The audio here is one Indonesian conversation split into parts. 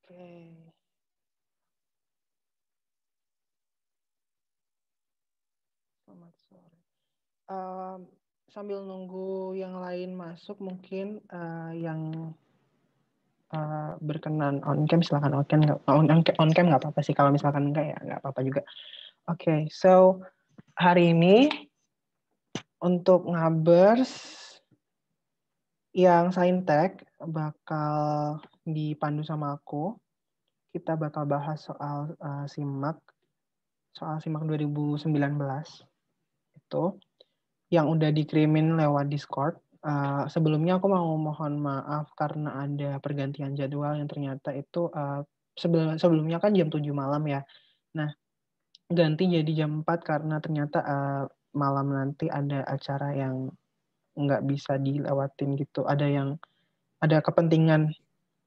Oke. Selamat sore. Sambil nunggu yang lain masuk, mungkin yang berkenan on cam silakan on cam nggak apa-apa sih, kalau misalkan enggak ya nggak apa-apa juga. Oke, so hari ini untuk ngabers yang saintek bakal dipandu sama aku. Kita bakal bahas soal SIMAK 2019 itu yang udah dikirimin lewat Discord. Sebelumnya aku mau mohon maaf karena ada pergantian jadwal yang ternyata itu sebelumnya kan jam 7 malam ya. Nah, ganti jadi jam 4 karena ternyata malam nanti ada acara yang nggak bisa dilewatin gitu. Ada kepentingan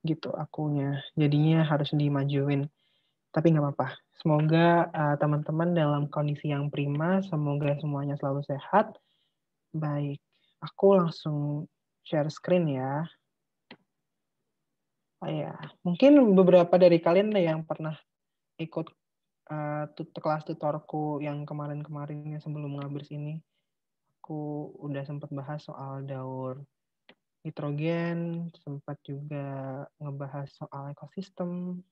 gitu akunya. Jadinya harus dimajuin. Tapi nggak apa-apa. Semoga teman-teman dalam kondisi yang prima. Semoga semuanya selalu sehat. Baik, aku langsung share screen ya. Oh ya, mungkin beberapa dari kalian yang pernah ikut kelas tutorku yang kemarin-kemarin sebelum ngabers ini, aku udah sempat bahas soal daur nitrogen, sempat juga ngebahas soal ekosistem.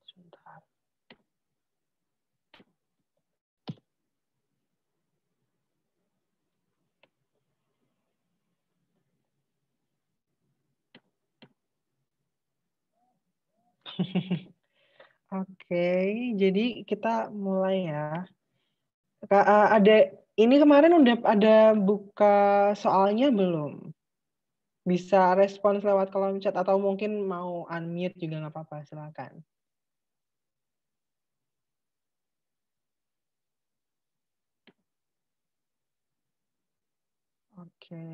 Sebentar. Oke, jadi kita mulai ya. Ada ini kemarin udah ada buka soalnya belum? Bisa respons lewat kolom chat atau mungkin mau unmute juga nggak apa-apa, silakan. Oke.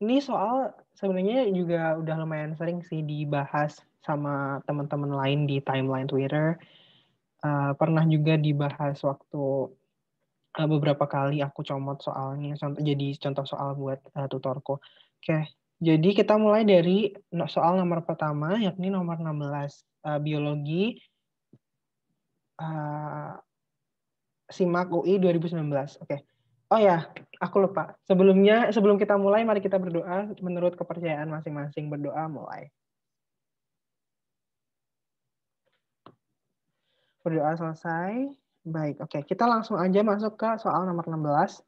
Ini soal sebenarnya juga udah lumayan sering sih dibahas sama teman-teman lain di timeline Twitter. Pernah juga dibahas waktu beberapa kali aku comot soalnya, jadi contoh soal buat tutorku. Oke, jadi kita mulai dari soal nomor pertama, yakni nomor 16, biologi SIMAK UI 2019. Oke. Oh ya, aku lupa. Sebelum kita mulai, mari kita berdoa menurut kepercayaan masing-masing. Berdoa mulai. Berdoa selesai. Baik, oke. Kita langsung aja masuk ke soal nomor 16.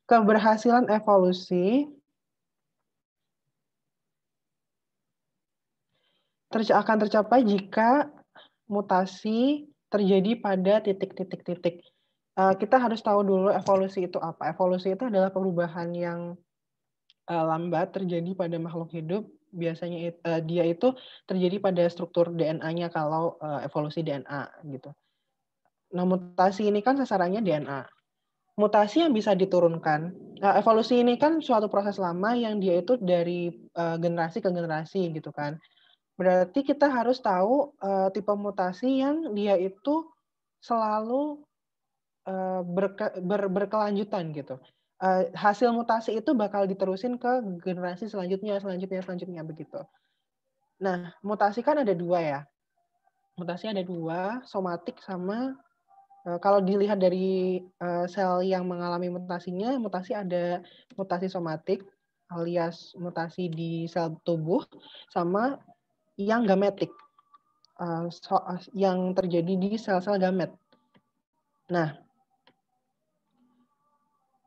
Keberhasilan evolusi akan tercapai jika mutasi terjadi pada titik-titik-titik. Kita harus tahu dulu evolusi itu apa. Evolusi itu adalah perubahan yang lambat terjadi pada makhluk hidup. Biasanya dia itu terjadi pada struktur DNA-nya kalau evolusi DNA gitu. Nah, mutasi ini kan sasarannya DNA. Mutasi yang bisa diturunkan, evolusi ini kan suatu proses lama yang dia itu dari generasi ke generasi gitu kan. Berarti kita harus tahu tipe mutasi yang dia itu selalu berkelanjutan gitu. Hasil mutasi itu bakal diterusin ke generasi selanjutnya begitu. Nah, mutasi kan ada dua ya. Mutasi ada dua, somatik sama kalau dilihat dari sel yang mengalami mutasinya, mutasi ada mutasi somatik alias mutasi di sel tubuh sama yang gametik yang terjadi di sel-sel gamet. Nah,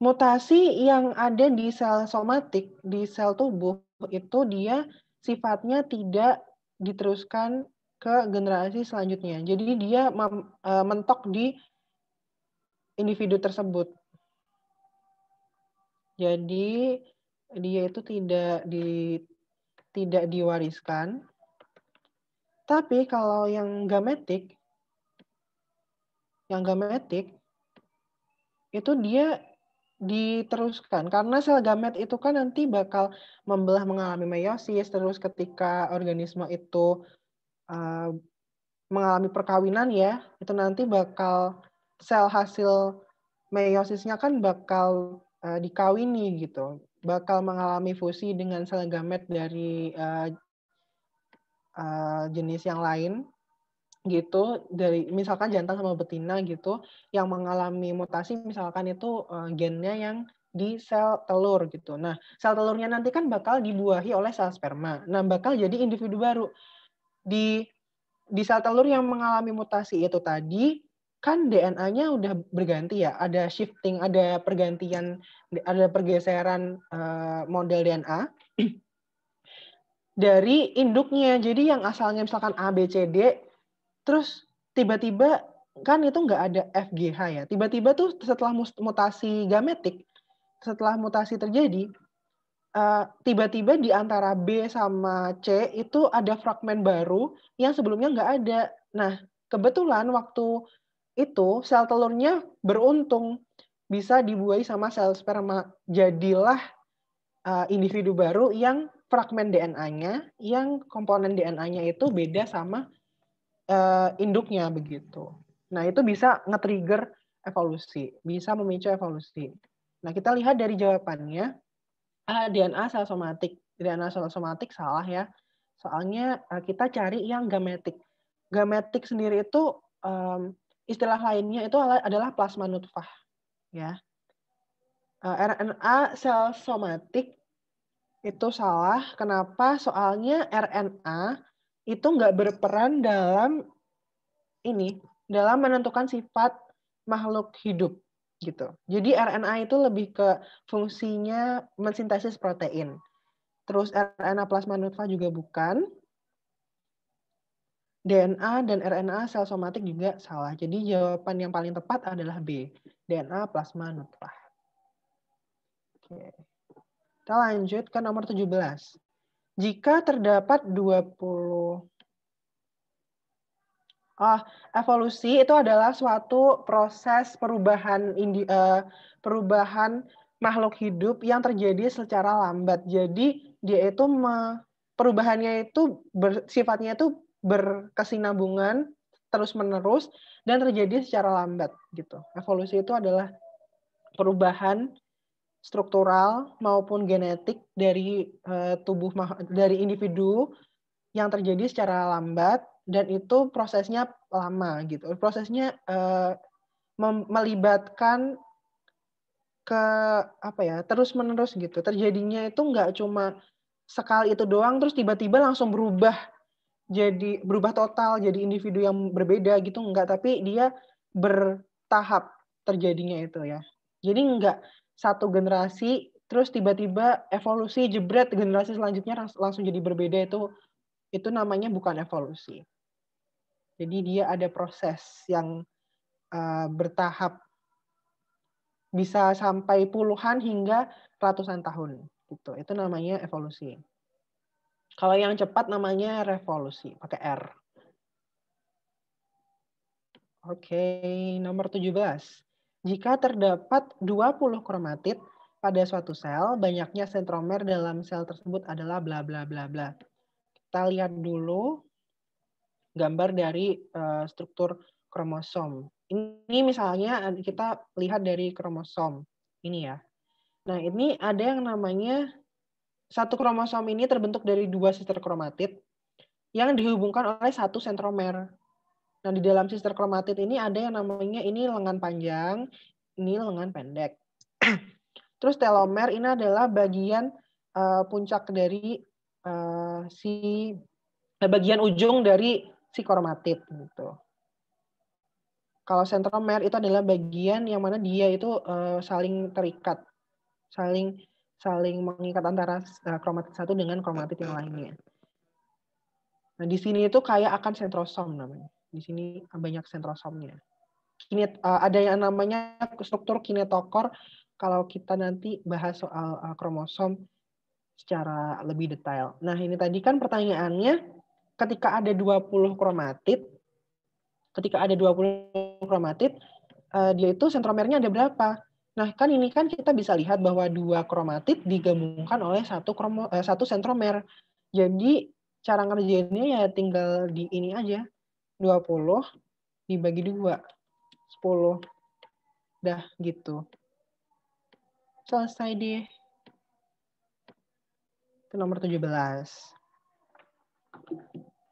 mutasi yang ada di sel somatik, di sel tubuh, itu dia sifatnya tidak diteruskan ke generasi selanjutnya. Jadi dia mentok di individu tersebut. Jadi dia itu tidak diwariskan. Tapi kalau yang gametik itu dia diteruskan karena sel gamet itu kan nanti bakal mengalami meiosis, terus ketika organisme itu mengalami perkawinan ya, itu nanti bakal sel hasil meiosisnya kan bakal dikawini gitu, bakal mengalami fusi dengan sel gamet dari jenis yang lain gitu, dari misalkan jantan sama betina gitu yang mengalami mutasi, misalkan itu gennya yang di sel telur gitu. Nah, sel telurnya nanti kan bakal dibuahi oleh sel sperma. Nah, bakal jadi individu baru. Di sel telur yang mengalami mutasi itu tadi kan DNA-nya udah berganti ya, ada shifting, ada pergantian, ada pergeseran model DNA dari induknya. Jadi yang asalnya misalkan A, B, C, D, terus tiba-tiba kan itu nggak ada FGH ya. Tiba-tiba tuh setelah mutasi gametik, setelah mutasi terjadi, tiba-tiba di antara B sama C itu ada fragmen baru yang sebelumnya nggak ada. Nah, kebetulan waktu itu sel telurnya beruntung bisa dibuahi sama sel sperma. Jadilah individu baru yang fragmen DNA-nya, yang komponen DNA-nya itu beda sama induknya begitu. Nah, itu bisa nge-trigger evolusi, bisa memicu evolusi. Nah, kita lihat dari jawabannya, DNA sel somatik. DNA sel somatik salah ya. Soalnya kita cari yang gametik. Gametik sendiri itu istilah lainnya itu adalah plasma nutfah ya. RNA sel somatik itu salah. Kenapa? Soalnya RNA itu nggak berperan dalam menentukan sifat makhluk hidup gitu. Jadi RNA itu lebih ke fungsinya mensintesis protein. Terus RNA plasma nutfah juga bukan. DNA dan RNA sel somatik juga salah. Jadi jawaban yang paling tepat adalah B, DNA plasma nutfah. Oke. Kita lanjut ke nomor 17. Jika terdapat 20 evolusi itu adalah suatu proses perubahan makhluk hidup yang terjadi secara lambat. Jadi dia itu perubahannya itu sifatnya itu berkesinambungan terus-menerus dan terjadi secara lambat gitu. Evolusi itu adalah perubahan struktural maupun genetik dari dari individu yang terjadi secara lambat, dan itu prosesnya lama gitu. Prosesnya melibatkan terus-menerus gitu. Terjadinya itu nggak cuma sekali itu doang terus tiba-tiba langsung berubah total jadi individu yang berbeda gitu, enggak, tapi dia bertahap terjadinya itu ya. Jadi enggak satu generasi terus tiba-tiba evolusi jebret generasi selanjutnya langsung jadi berbeda, itu namanya bukan evolusi. Jadi dia ada proses yang bertahap, bisa sampai puluhan hingga ratusan tahun gitu. Itu namanya evolusi. Kalau yang cepat namanya revolusi, pakai R. Oke, nomor 17. Jika terdapat 20 kromatid pada suatu sel, banyaknya sentromer dalam sel tersebut adalah bla bla bla bla. Kita lihat dulu gambar dari struktur kromosom. Ini misalnya kita lihat dari kromosom ini ya. Nah, ini ada yang namanya satu kromosom ini terbentuk dari 2 sister kromatid yang dihubungkan oleh satu sentromer. Nah, di dalam sister kromatid ini ada yang namanya ini lengan panjang, ini lengan pendek. Terus telomer ini adalah bagian puncak dari bagian ujung dari si kromatid gitu. Kalau sentromer itu adalah bagian yang mana dia itu saling terikat, saling mengikat antara kromatid satu dengan kromatid yang lainnya. Nah, di sini itu kayak akan sentrosom namanya. Di sini banyak sentrosomnya. Ada yang namanya struktur kinetokor kalau kita nanti bahas soal kromosom secara lebih detail. Nah, ini tadi kan pertanyaannya ketika ada 20 kromatid, dia itu sentromernya ada berapa? Nah, kan ini kan kita bisa lihat bahwa 2 kromatid digabungkan oleh satu sentromer. Jadi cara ngerjainnya ya tinggal di ini aja. 20 dibagi 2. 10. Dah gitu. Selesai deh. Itu nomor 17.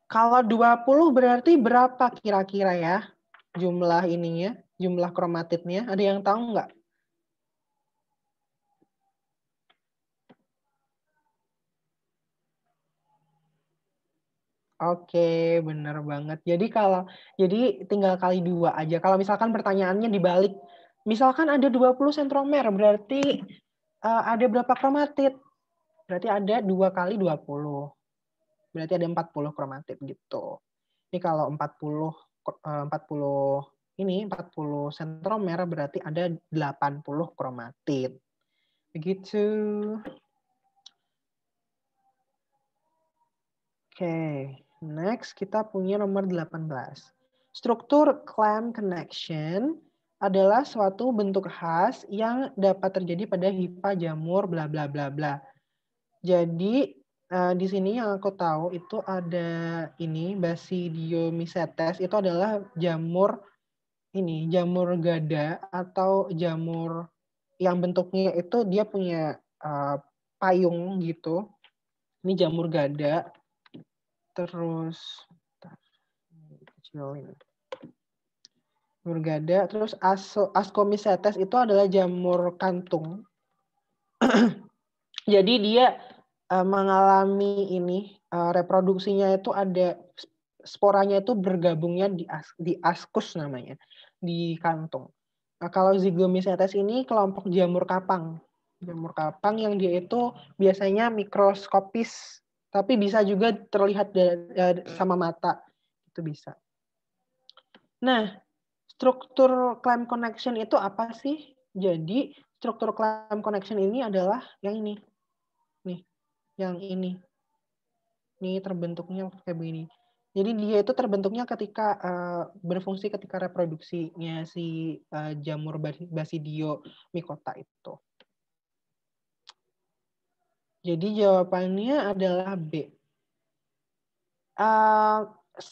Kalau 20 berarti berapa kira-kira ya jumlah ininya, jumlah kromatidnya? Ada yang tahu nggak? Oke, bener banget. Jadi tinggal kali 2 aja. Kalau misalkan pertanyaannya dibalik, misalkan ada 20 sentromer, berarti ada berapa kromatid? Berarti ada 2 kali 20. Berarti ada 40 kromatid gitu. Ini kalau 40 sentromer berarti ada 80 kromatid. Begitu. Oke, next kita punya nomor 18. Struktur clamp connection adalah suatu bentuk khas yang dapat terjadi pada hifa jamur bla bla bla bla. Jadi di sini yang aku tahu itu ada ini Basidiomycetes, itu adalah jamur gada atau jamur yang bentuknya itu dia punya payung gitu. Ini jamur gada. Terus kecilin. Jamur gada, terus Ascomycetes itu adalah jamur kantung. Jadi dia mengalami reproduksinya itu ada sporanya itu bergabungnya di ascus namanya, di kantung. Nah, kalau Zygomycetes ini kelompok jamur kapang. Jamur kapang yang dia itu biasanya mikroskopis, tapi bisa juga terlihat sama mata. Itu bisa. Nah, struktur clamp connection itu apa sih? Jadi, struktur clamp connection ini adalah yang ini. Nih, yang ini. Ini terbentuknya kayak begini. Jadi dia itu terbentuknya ketika berfungsi ketika reproduksinya si jamur Basidio mycota itu. Jadi jawabannya adalah B.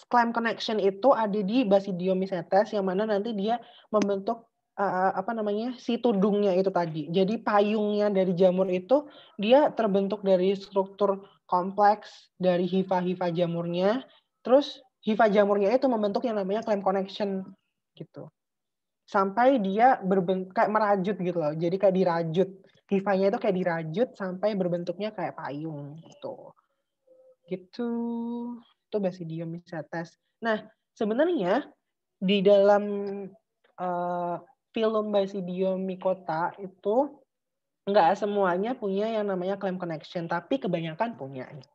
Clamp connection itu ada di Basidiomycetes yang mana nanti dia membentuk si tudungnya itu tadi. Jadi payungnya dari jamur itu dia terbentuk dari struktur kompleks dari hifa-hifa jamurnya. Terus hifa jamurnya itu membentuk yang namanya clamp connection gitu. Sampai dia berbentuk kayak merajut gitu loh. Jadi kayak dirajut. Hifanya itu kayak dirajut sampai berbentuknya kayak payung gitu. Gitu. Itu Basidiomycetes. Nah, sebenarnya di dalam film Basidiomycota itu nggak semuanya punya yang namanya clamp connection, tapi kebanyakan punya. Gitu.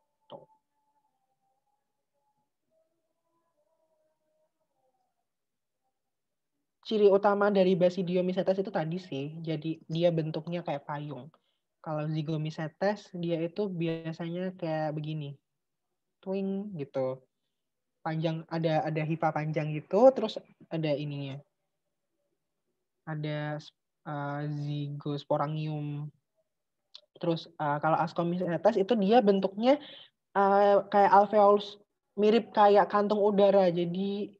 Ciri utama dari Basidiomycetes itu tadi sih, jadi dia bentuknya kayak payung. Kalau Zygomycetes dia itu biasanya kayak begini, twing gitu. Panjang, ada hifa panjang gitu, terus ada ininya. Ada Zygosporangium. Terus kalau Ascomycetes itu dia bentuknya kayak alveolus, mirip kayak kantung udara. Jadi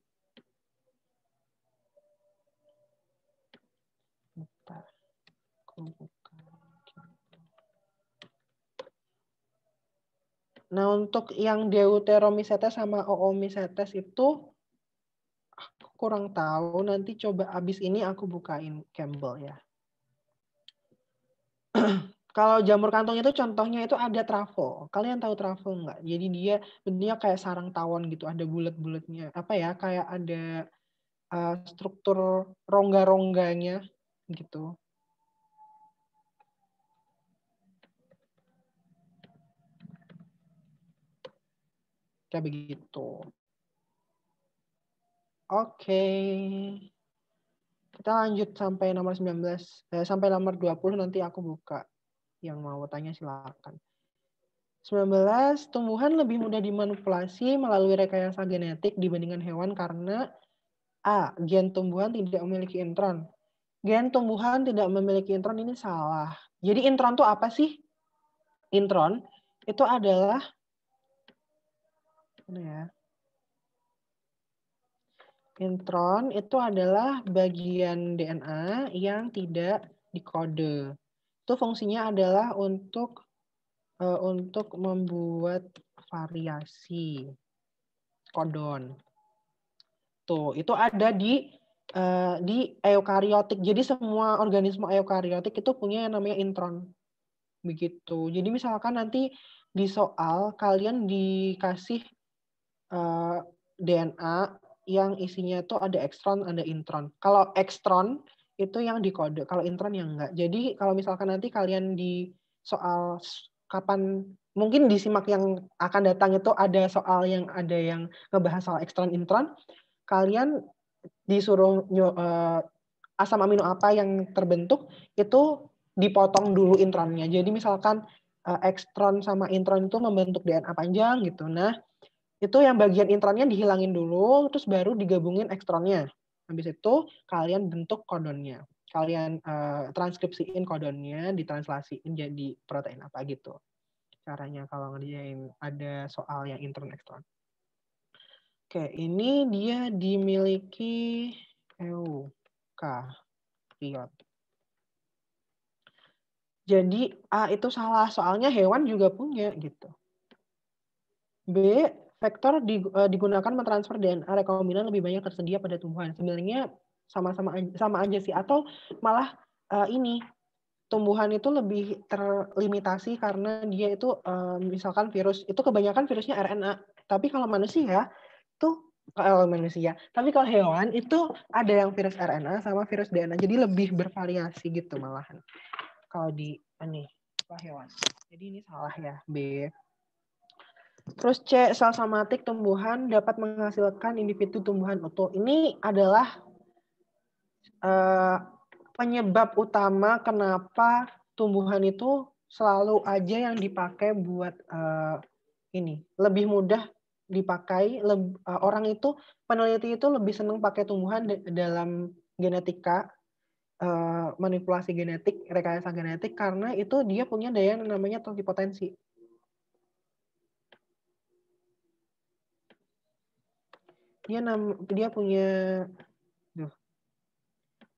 nah, untuk yang Deuteromycetes sama Oomycetes itu aku kurang tahu. Nanti coba abis ini aku bukain Campbell ya. Kalau jamur kantung itu contohnya itu ada truffle. Kalian tahu truffle nggak? Jadi dia kayak sarang tawon gitu, ada bulat-bulatnya. Apa ya? Kayak ada struktur rongga-rongganya gitu. Kayak begitu. Oke. Kita lanjut sampai nomor 19. Sampai nomor 20 nanti aku buka. Yang mau tanya silakan. 19. Tumbuhan lebih mudah dimanipulasi melalui rekayasa genetik dibandingkan hewan karena A. Gen tumbuhan tidak memiliki intron. Gen tumbuhan tidak memiliki intron ini salah. Jadi intron itu apa sih? Intron itu adalah intron itu adalah bagian DNA yang tidak dikode. Itu fungsinya adalah untuk membuat variasi. kodon. Tuh, itu ada di eukariotik. Jadi semua organisme eukariotik itu punya yang namanya intron. Begitu. Jadi misalkan nanti di soal kalian dikasih DNA yang isinya tuh ada ekstron, ada intron. Kalau ekstron itu yang dikode, kalau intron yang enggak. Jadi kalau misalkan nanti kalian di soal kapan mungkin disimak yang akan datang itu ada soal yang ngebahas soal ekstron intron, kalian disuruh asam amino apa yang terbentuk itu dipotong dulu intronnya. Jadi misalkan ekstron sama intron itu membentuk DNA panjang gitu. Nah, itu yang bagian intronnya dihilangin dulu, terus baru digabungin ekstronnya. Habis itu kalian bentuk kodonnya. Kalian transkripsiin kodonnya, ditranslasiin jadi protein apa gitu. Caranya kalau ngerjain ada soal yang intron ekstron. Oke, ini dia dimiliki eukariot. Jadi A itu salah, soalnya hewan juga punya gitu. B, vektor digunakan mentransfer DNA rekombinan lebih banyak tersedia pada tumbuhan. Sebenarnya sama aja sih, atau malah ini tumbuhan itu lebih terlimitasi karena dia itu misalkan virus itu kebanyakan virusnya RNA. Tapi kalau manusia tuh tapi kalau hewan itu ada yang virus RNA sama virus DNA. Jadi lebih bervariasi gitu malahan. Kalau di hewan. Jadi ini salah ya, B. Terus C, sel somatik tumbuhan dapat menghasilkan individu tumbuhan utuh. Ini adalah penyebab utama kenapa tumbuhan itu selalu aja yang dipakai buat ini. Lebih mudah dipakai, orang itu, peneliti itu lebih senang pakai tumbuhan dalam genetika, manipulasi genetik, rekayasa genetik, karena itu dia punya daya yang namanya totipotensi.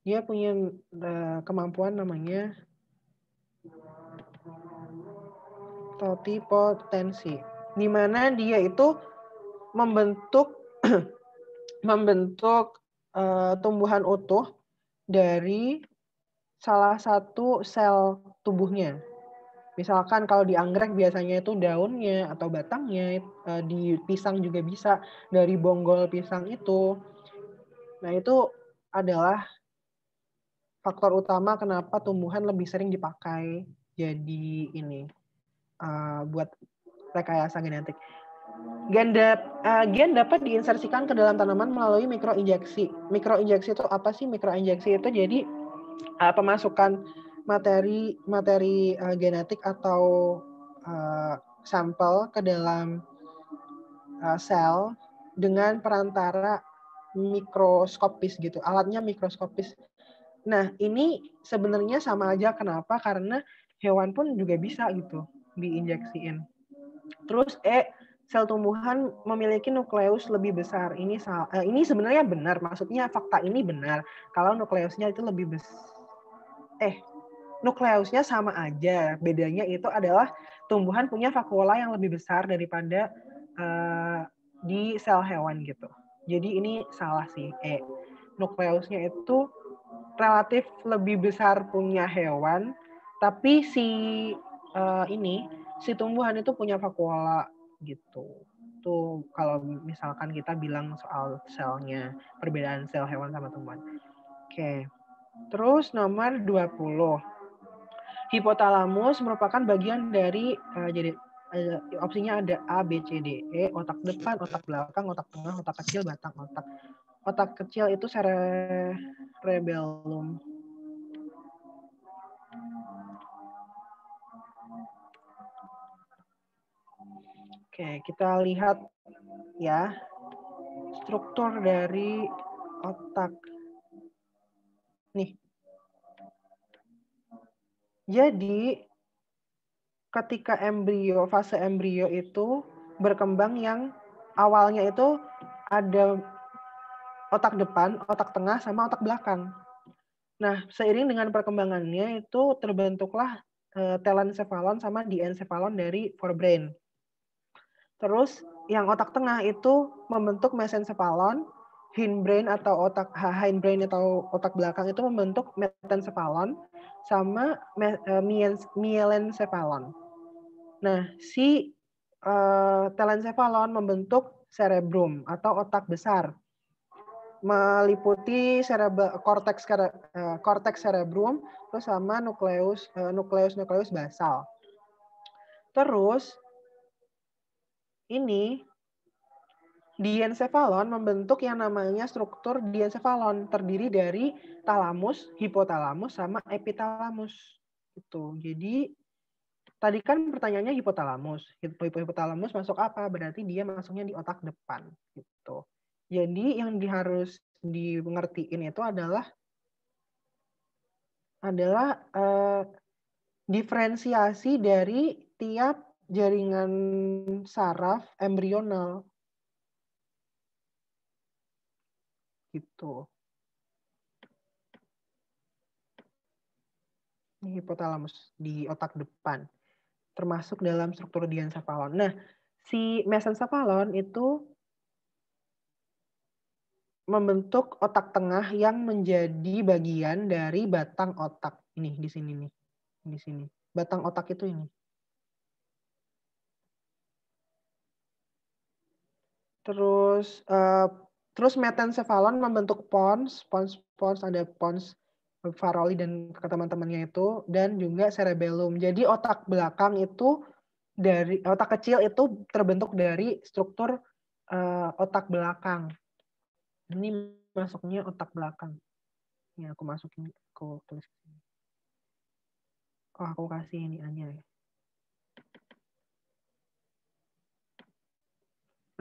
Dia punya kemampuan namanya totipotensi, di mana dia itu membentuk tumbuhan utuh dari salah satu sel tubuhnya. Misalkan kalau di anggrek biasanya itu daunnya atau batangnya, di pisang juga bisa dari bonggol pisang itu. Nah, itu adalah faktor utama kenapa tumbuhan lebih sering dipakai jadi ini buat rekayasa genetik. Gen dapat diinsersikan ke dalam tanaman melalui mikroinjeksi. Mikroinjeksi itu apa sih? Mikroinjeksi itu jadi pemasukan materi genetik atau sampel ke dalam sel dengan perantara mikroskopis gitu. Alatnya mikroskopis. Nah, ini sebenarnya sama aja. Kenapa? Karena hewan pun juga bisa gitu diinjeksiin. Terus sel tumbuhan memiliki nukleus lebih besar. Ini sebenarnya benar. Maksudnya fakta ini benar. Kalau nukleusnya itu lebih besar. Nukleusnya sama aja. Bedanya itu adalah tumbuhan punya vakuola yang lebih besar daripada di sel hewan gitu. Jadi ini salah sih. Nukleusnya itu relatif lebih besar punya hewan, tapi si tumbuhan itu punya vakuola gitu. Tuh kalau misalkan kita bilang soal selnya, perbedaan sel hewan sama tumbuhan. Oke. Terus nomor 20. Hipotalamus merupakan bagian dari jadi opsinya ada A, B, C, D, E, otak depan, otak belakang, otak tengah, otak kecil, batang otak. Otak kecil itu cerebellum. Oke, kita lihat ya struktur dari otak. Nih. Jadi ketika fase embrio itu berkembang yang awalnya itu ada otak depan, otak tengah, sama otak belakang. Nah, seiring dengan perkembangannya itu terbentuklah telencephalon sama diencephalon dari forebrain. Terus yang otak tengah itu membentuk mesencephalon, hindbrain atau hindbrain atau otak belakang itu membentuk metencephalon sama mielencephalon. Nah, si telencephalon membentuk cerebrum atau otak besar, meliputi cortex cerebrum terus sama nukleus basal. Terus ini diencephalon membentuk yang namanya struktur diencephalon, terdiri dari talamus, hipotalamus sama epitalamus. Gitu. Jadi tadi kan pertanyaannya hipotalamus. Hipotalamus masuk apa? Berarti dia masuknya di otak depan gitu. Jadi yang harus dimengertiin itu adalah diferensiasi dari tiap jaringan saraf embrional gitu. Ini hipotalamus di otak depan, termasuk dalam struktur diencephalon. Nah, si mesencephalon itu membentuk otak tengah yang menjadi bagian dari batang otak. Ini di sini nih. Di sini. Batang otak itu ini. Terus metencephalon membentuk pons ada pons Farolli dan teman-temannya itu, dan juga cerebellum. Jadi otak belakang itu dari otak kecil itu terbentuk dari struktur otak belakang. Ini masuknya otak belakang. Ini aku masukin, aku tulis. Oh, aku kasih ini aja ya.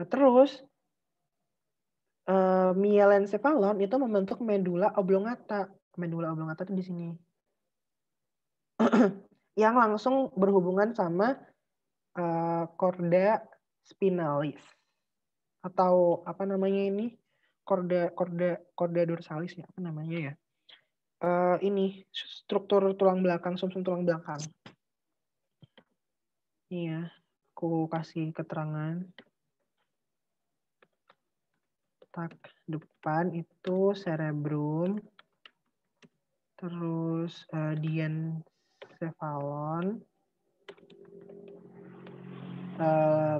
Nah, terus mielencephalon itu membentuk medulla oblongata. Medulla oblongata itu di sini. Yang langsung berhubungan sama chorda spinalis. Atau apa namanya ini? Chorda dorsalis ya, apa namanya ya? Ini struktur tulang belakang, sumsum tulang belakang. Iya, aku kasih keterangan. Otak depan itu cerebrum, terus diencephalon,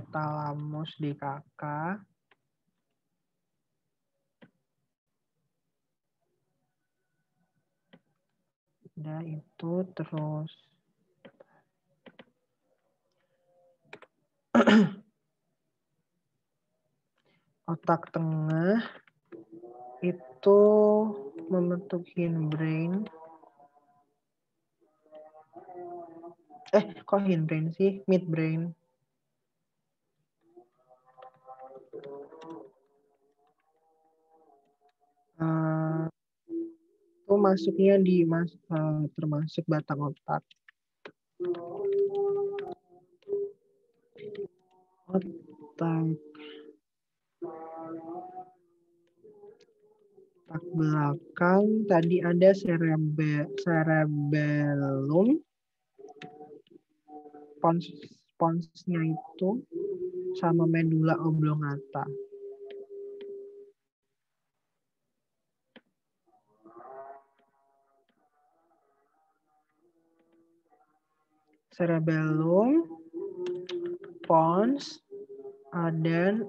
talamus di kakak, udah itu terus otak tengah itu membentuk hindbrain. Kok hindbrain sih? Midbrain. Itu masuknya di termasuk batang otak. Otak belakang tadi ada cerebellum, ponsnya itu sama medulla oblongata. Cerebellum, pons, dan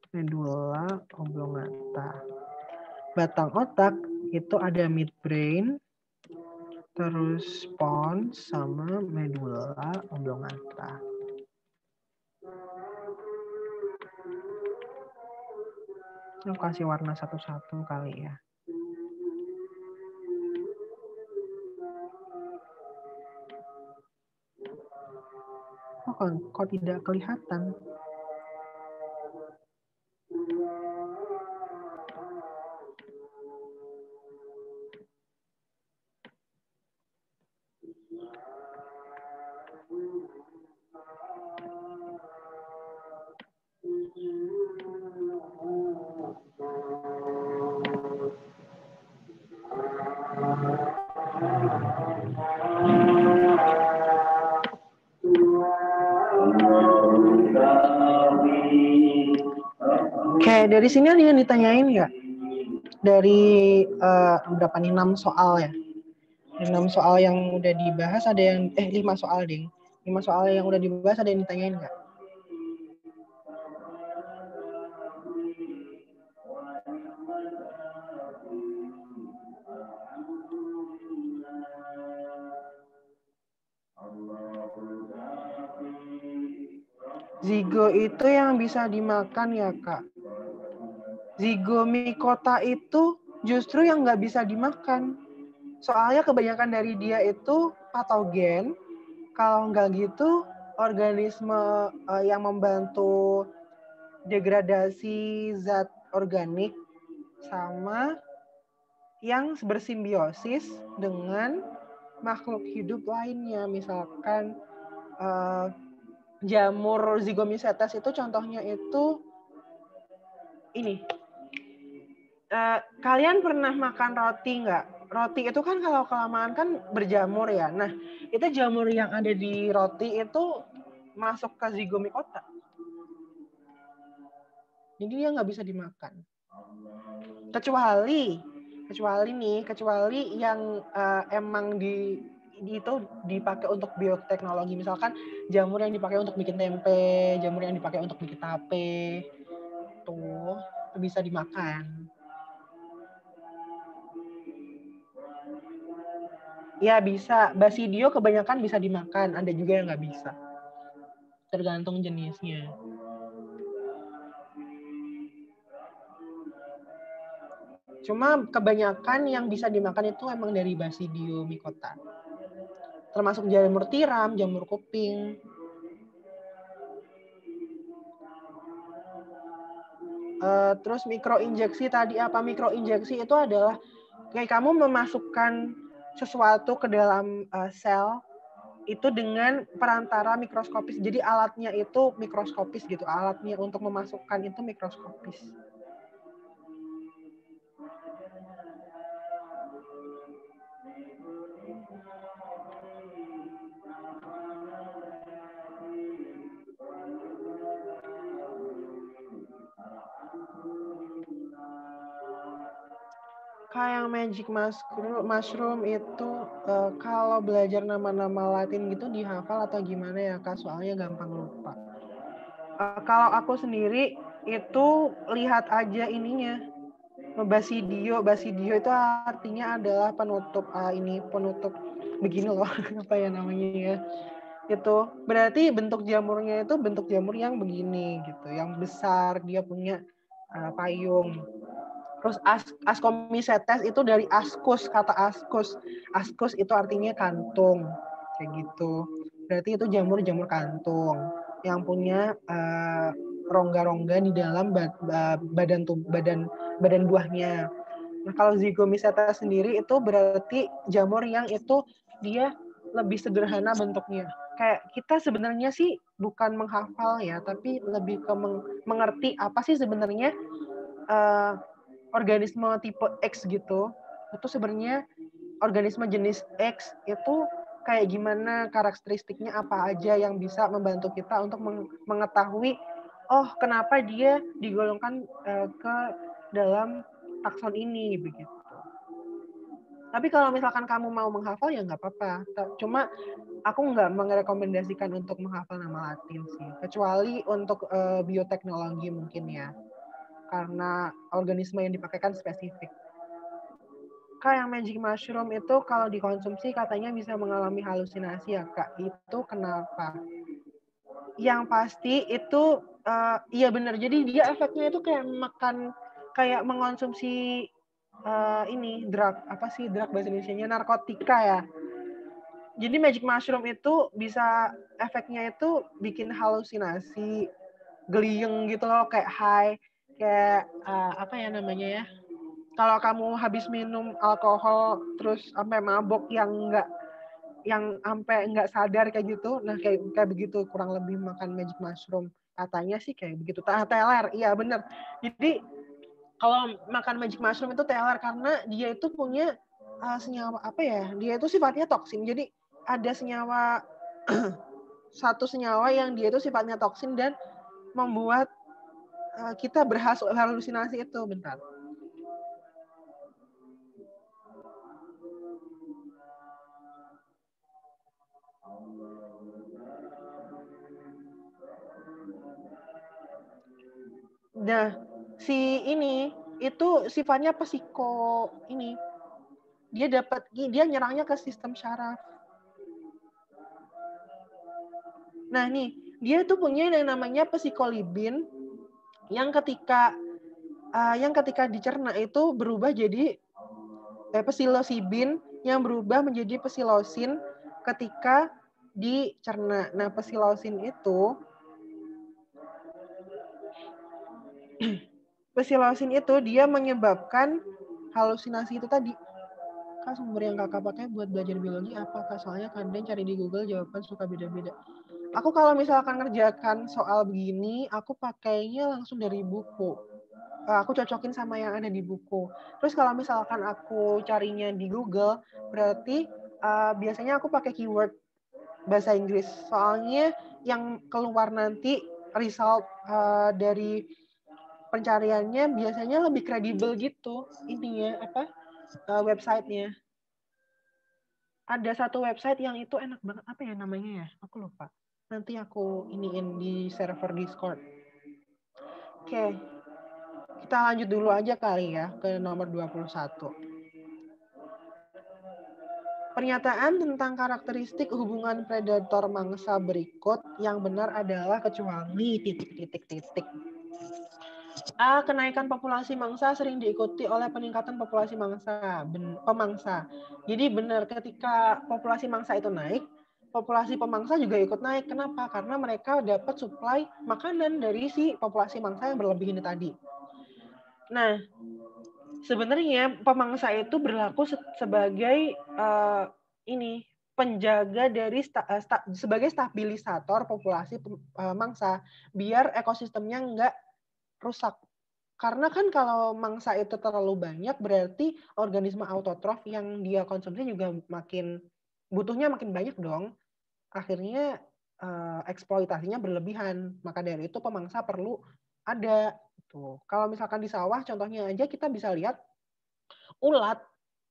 medulla oblongata. Batang otak itu ada midbrain, terus pons sama medulla oblongata. Aku kasih warna satu-satu kali ya. Kok tidak kelihatan? Oke, dari sini ada yang ditanyain nggak? Dari berapa nih? 6 soal ya? 6 soal yang udah dibahas ada yang 5 soal ding. 5 soal yang udah dibahas ada yang ditanyain nggak? Zigo itu yang bisa dimakan ya Kak. Zygomicota itu justru yang nggak bisa dimakan. Soalnya kebanyakan dari dia itu patogen. Kalau nggak gitu, organisme yang membantu degradasi zat organik sama yang bersimbiosis dengan makhluk hidup lainnya. Misalkan jamur Zygomycetes itu contohnya itu ini. Kalian pernah makan roti nggak? Roti itu kan kalau kelamaan kan berjamur ya. Nah, itu jamur yang ada di roti itu masuk ke Zygomicota. Jadi dia nggak bisa dimakan. Kecuali yang emang itu dipakai untuk bioteknologi. Misalkan jamur yang dipakai untuk bikin tempe, jamur yang dipakai untuk bikin tape, tuh bisa dimakan. Ya bisa, basidio kebanyakan bisa dimakan, ada juga yang nggak bisa. Tergantung jenisnya. Cuma kebanyakan yang bisa dimakan itu emang dari basidio mycota. Termasuk jamur tiram, jamur kuping. Terus mikroinjeksi tadi apa? Mikroinjeksi itu adalah kayak kamu memasukkan sesuatu ke dalam sel itu dengan perantara mikroskopis. Jadi alatnya itu mikroskopis gitu. Alatnya untuk memasukkan itu mikroskopis. Kayak magic mushroom itu kalau belajar nama-nama Latin gitu dihafal atau gimana ya Kak? Soalnya gampang lupa. Kalau aku sendiri itu lihat aja ininya. Basidio itu artinya adalah penutup penutup begini loh apa ya namanya ya. Itu berarti bentuk jamurnya itu bentuk jamur yang begini gitu, yang besar, dia punya payung. Terus ascomycetes itu dari ascus, kata ascus. Ascus itu artinya kantung, kayak gitu. Berarti itu jamur kantung yang punya rongga-rongga di dalam badan buahnya. Nah, kalau Zygomycetes sendiri itu berarti jamur yang itu dia lebih sederhana bentuknya. Kayak kita sebenarnya sih bukan menghafal ya, tapi lebih ke mengerti apa sih sebenarnya organisme tipe X gitu. Itu sebenarnya organisme jenis X itu kayak gimana, karakteristiknya apa aja yang bisa membantu kita untuk mengetahui kenapa dia digolongkan ke dalam takson ini begitu. Tapi kalau misalkan kamu mau menghafal ya nggak apa-apa. Cuma aku nggak merekomendasikan untuk menghafal nama Latin sih, kecuali untuk bioteknologi mungkin ya, karena organisme yang dipakai kan spesifik. Kak, yang magic mushroom itu kalau dikonsumsi katanya bisa mengalami halusinasi ya Kak. Itu kenapa? Yang pasti itu iya benar. Jadi dia efeknya itu kayak mengonsumsi drug bahasa Indonesianya, narkotika ya. Jadi magic mushroom itu bisa efeknya itu bikin halusinasi, gliyeng gitu loh, kayak high, kayak apa ya namanya ya? Kalau kamu habis minum alkohol terus sampai mabok yang sampai nggak sadar kayak gitu, nah kayak begitu kurang lebih makan magic mushroom. Katanya sih kayak begitu. Teler, iya bener. Jadi kalau makan magic mushroom itu teler karena dia itu punya senyawa apa ya? Dia itu sifatnya toksin. Jadi ada senyawa satu senyawa yang dia itu sifatnya toksin dan membuat kita berhalusinasi itu. Bentar. Nah, si ini itu sifatnya ini. Dia nyerangnya ke sistem syaraf. Nah, nih, dia tuh punya yang namanya psikolibin yang ketika dicerna itu berubah jadi psilosibin yang berubah menjadi psilosin ketika dicerna. Nah, psilosin itu dia menyebabkan halusinasi itu tadi. Kak, sumber yang kakak pakai buat belajar biologi apa, Kak? Soalnya kadang cari di Google jawaban suka beda-beda. Aku kalau misalkan ngerjakan soal begini, aku pakainya langsung dari buku. Aku cocokin sama yang ada di buku. Terus kalau misalkan aku carinya di Google, berarti biasanya aku pakai keyword bahasa Inggris. Soalnya yang keluar nanti result dari pencariannya biasanya lebih kredibel gitu. Ininya websitenya. Ada satu website yang itu enak banget. Apa ya namanya ya? Aku lupa. Nanti aku iniin di server Discord. Oke. Kita lanjut dulu aja kali ya ke nomor 21. Pernyataan tentang karakteristik hubungan predator mangsa berikut yang benar adalah kecuali titik. Kenaikan populasi mangsa sering diikuti oleh peningkatan populasi pemangsa. Jadi benar ketika populasi mangsa itu naik, populasi pemangsa juga ikut naik. Kenapa? Karena mereka dapat suplai makanan dari si populasi mangsa yang berlebih ini tadi. Nah, sebenarnya pemangsa itu berlaku sebagai penjaga dari sebagai stabilisator populasi mangsa biar ekosistemnya nggak rusak. Karena kan kalau mangsa itu terlalu banyak berarti organisme autotrof yang dia konsumsi juga butuhnya makin banyak dong. Akhirnya eksploitasinya berlebihan. Maka dari itu pemangsa perlu ada. Tuh. Kalau misalkan di sawah contohnya aja kita bisa lihat ulat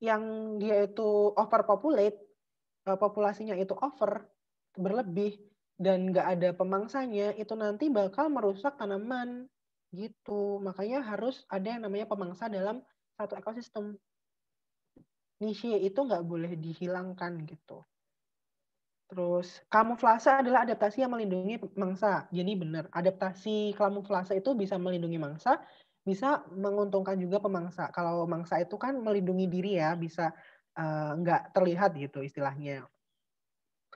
yang dia itu overpopulate, populasinya itu berlebih dan nggak ada pemangsanya, itu nanti bakal merusak tanaman gitu. Makanya harus ada yang namanya pemangsa dalam satu ekosistem. Niche itu nggak boleh dihilangkan gitu. Terus kamuflase adalah adaptasi yang melindungi mangsa. Jadi benar, adaptasi kamuflase itu bisa melindungi mangsa, bisa menguntungkan juga pemangsa. Kalau mangsa itu kan melindungi diri ya, bisa nggak terlihat gitu istilahnya.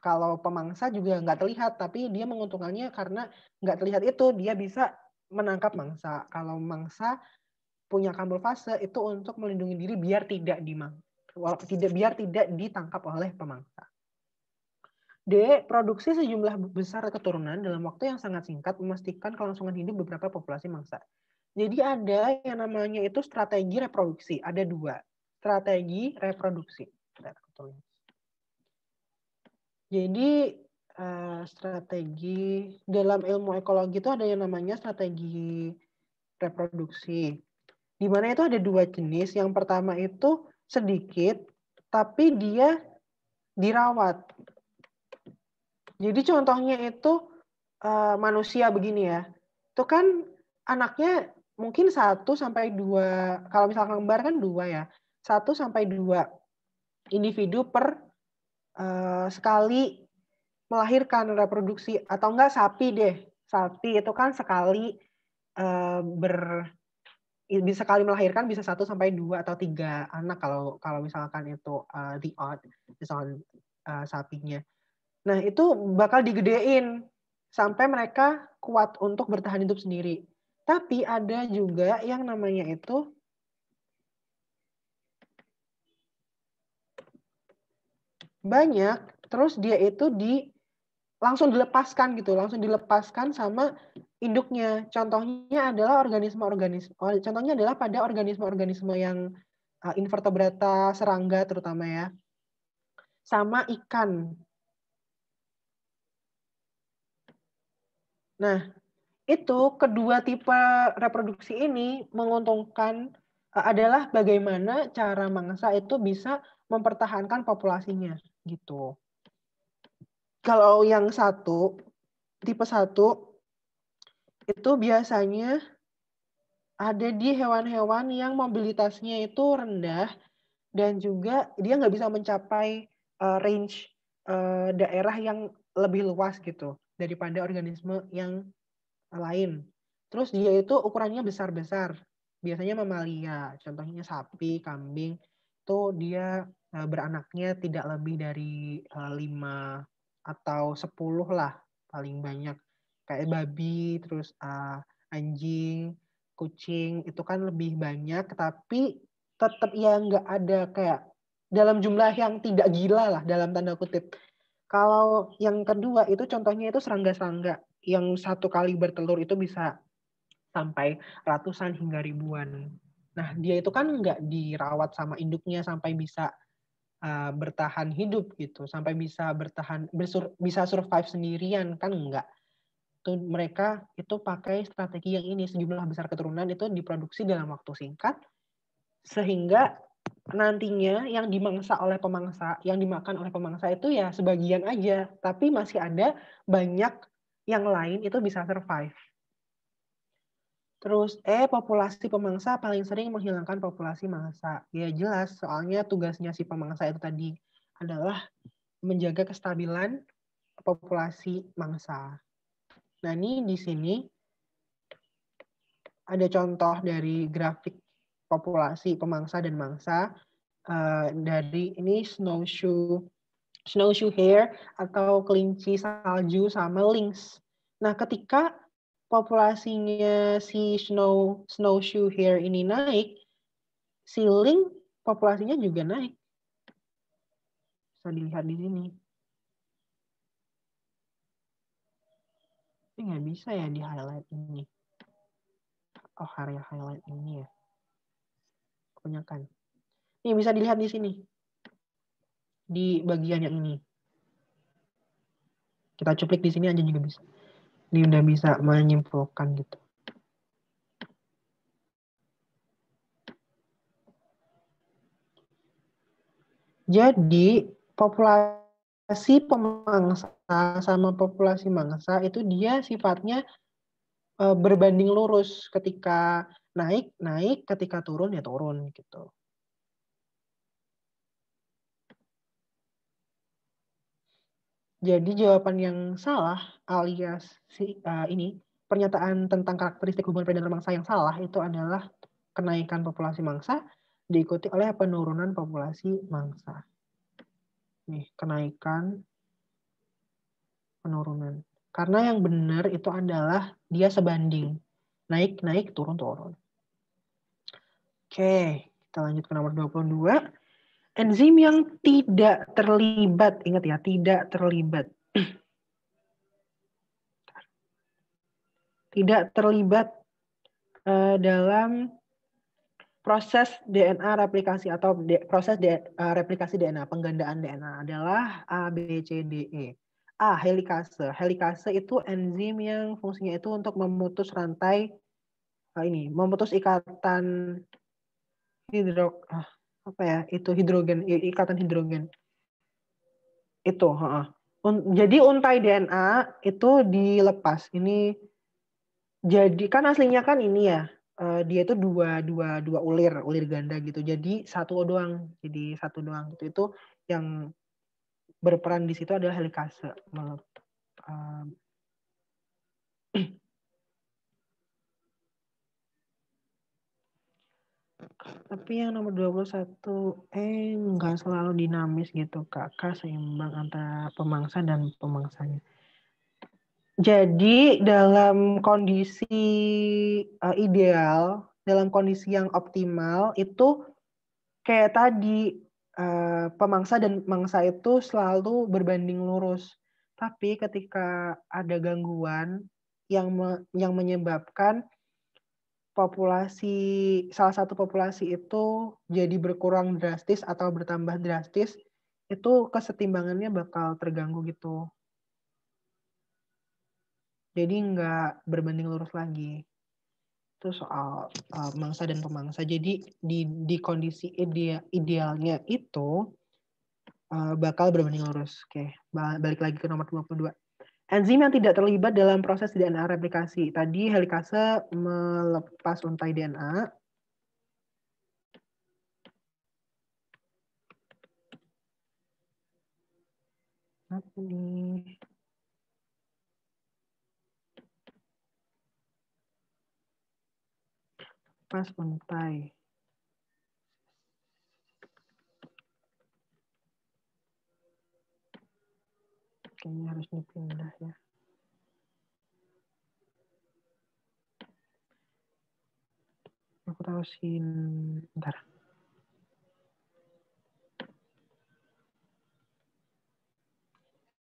Kalau pemangsa juga nggak terlihat, tapi dia menguntungkannya karena nggak terlihat itu, dia bisa menangkap mangsa. Kalau mangsa punya kamuflase itu untuk melindungi diri biar tidak ditangkap oleh pemangsa. D. Produksi sejumlah besar keturunan dalam waktu yang sangat singkat memastikan kelangsungan hidup beberapa populasi mangsa. Jadi ada yang namanya itu strategi reproduksi. Ada 2. Strategi reproduksi. Jadi strategi dalam ilmu ekologi itu ada yang namanya strategi reproduksi. Di mana itu ada 2 jenis. Yang pertama itu sedikit, tapi dia dirawat. Jadi contohnya itu manusia begini ya. Itu kan anaknya mungkin 1 sampai 2, kalau misalkan kembar kan 2 ya. 1 sampai 2 individu per sekali melahirkan reproduksi. Atau enggak sapi deh. Sapi itu kan sekali bisa sekali melahirkan bisa 1 sampai 2 atau 3 anak kalau misalkan itu the odd misalkan sapinya. Nah, itu bakal digedein sampai mereka kuat untuk bertahan hidup sendiri. Tapi ada juga yang namanya itu banyak, terus dia itu langsung dilepaskan sama induknya. Contohnya adalah pada organisme-organisme yang invertebrata, serangga terutama ya. Sama ikan. Nah, itu kedua tipe reproduksi ini menguntungkan adalah bagaimana cara mangsa itu bisa mempertahankan populasinya gitu. Kalau yang tipe 1 itu biasanya ada di hewan-hewan yang mobilitasnya itu rendah dan juga dia nggak bisa mencapai range daerah yang lebih luas gitu daripada organisme yang lain. Terus dia itu ukurannya besar-besar. Biasanya mamalia, contohnya sapi, kambing, itu dia beranaknya tidak lebih dari 5 atau 10 lah paling banyak. Kayak babi, terus anjing, kucing, itu kan lebih banyak, tapi tetap ya nggak ada kayak dalam jumlah yang tidak gila lah, dalam tanda kutip. Kalau yang kedua itu contohnya itu serangga-serangga yang satu kali bertelur itu bisa sampai ratusan hingga ribuan. Nah, dia itu kan nggak dirawat sama induknya sampai bisa bertahan hidup gitu, sampai bisa bisa survive sendirian kan enggak. Tuh mereka itu pakai strategi yang ini, sejumlah besar keturunan itu diproduksi dalam waktu singkat sehingga nantinya yang dimangsa oleh pemangsa, yang dimakan oleh pemangsa itu ya sebagian aja, tapi masih ada banyak yang lain itu bisa survive. Terus populasi pemangsa paling sering menghilangkan populasi mangsa. Ya jelas, soalnya tugasnya si pemangsa itu tadi adalah menjaga kestabilan populasi mangsa. Nah, ini di sini ada contoh dari grafik populasi pemangsa dan mangsa dari ini snowshoe hare atau kelinci salju sama lynx. Nah, ketika populasinya si snowshoe hare ini naik, si lynx populasinya juga naik. Bisa dilihat di sini. Ini nggak bisa ya di highlight ini. Oh, area highlight ini ya. Kebanyakan. Ini bisa dilihat di sini. Di bagian yang ini. Kita cuplik di sini aja juga bisa. Ini udah bisa menyimpulkan gitu. Jadi populasi pemangsa sama populasi mangsa itu dia sifatnya berbanding lurus, ketika naik, ketika turun ya turun gitu. Jadi jawaban yang salah alias ini pernyataan tentang karakteristik hubungan predator mangsa yang salah itu adalah kenaikan populasi mangsa diikuti oleh penurunan populasi mangsa. Nih, kenaikan, penurunan. Karena yang benar itu adalah dia sebanding. Naik, turun, turun. Oke, kita lanjut ke nomor 22. Enzim yang tidak terlibat, ingat ya, tidak terlibat. Tidak terlibat dalam proses DNA replikasi atau proses replikasi DNA, penggandaan DNA adalah A, B, C, D, E. A, helikase. Helikase itu enzim yang fungsinya itu untuk memutus rantai memutus ikatan hidrogen, ikatan hidrogen. Itu, jadi untai DNA itu dilepas. Ini jadi kan aslinya kan ini ya, dia itu dua ulir ganda gitu. Jadi satu doang gitu. Itu yang berperan di situ adalah helikase. Tapi yang nomor 21 nggak selalu dinamis gitu, Kak. Seimbang antara pemangsa dan pemangsanya. Jadi dalam kondisi ideal, dalam kondisi yang optimal itu kayak tadi pemangsa dan mangsa itu selalu berbanding lurus. Tapi ketika ada gangguan yang menyebabkan salah satu populasi itu jadi berkurang drastis atau bertambah drastis, itu kesetimbangannya bakal terganggu gitu. Jadi nggak berbanding lurus lagi. Itu soal mangsa dan pemangsa. Jadi di kondisi idealnya itu bakal berbanding lurus. Oke, balik lagi ke nomor 22. Enzim yang tidak terlibat dalam proses DNA replikasi. Tadi helikase melepas untai DNA. Apa nih? Pas untai. Kayaknya harus dipindah ya. Aku taruhin, bentar.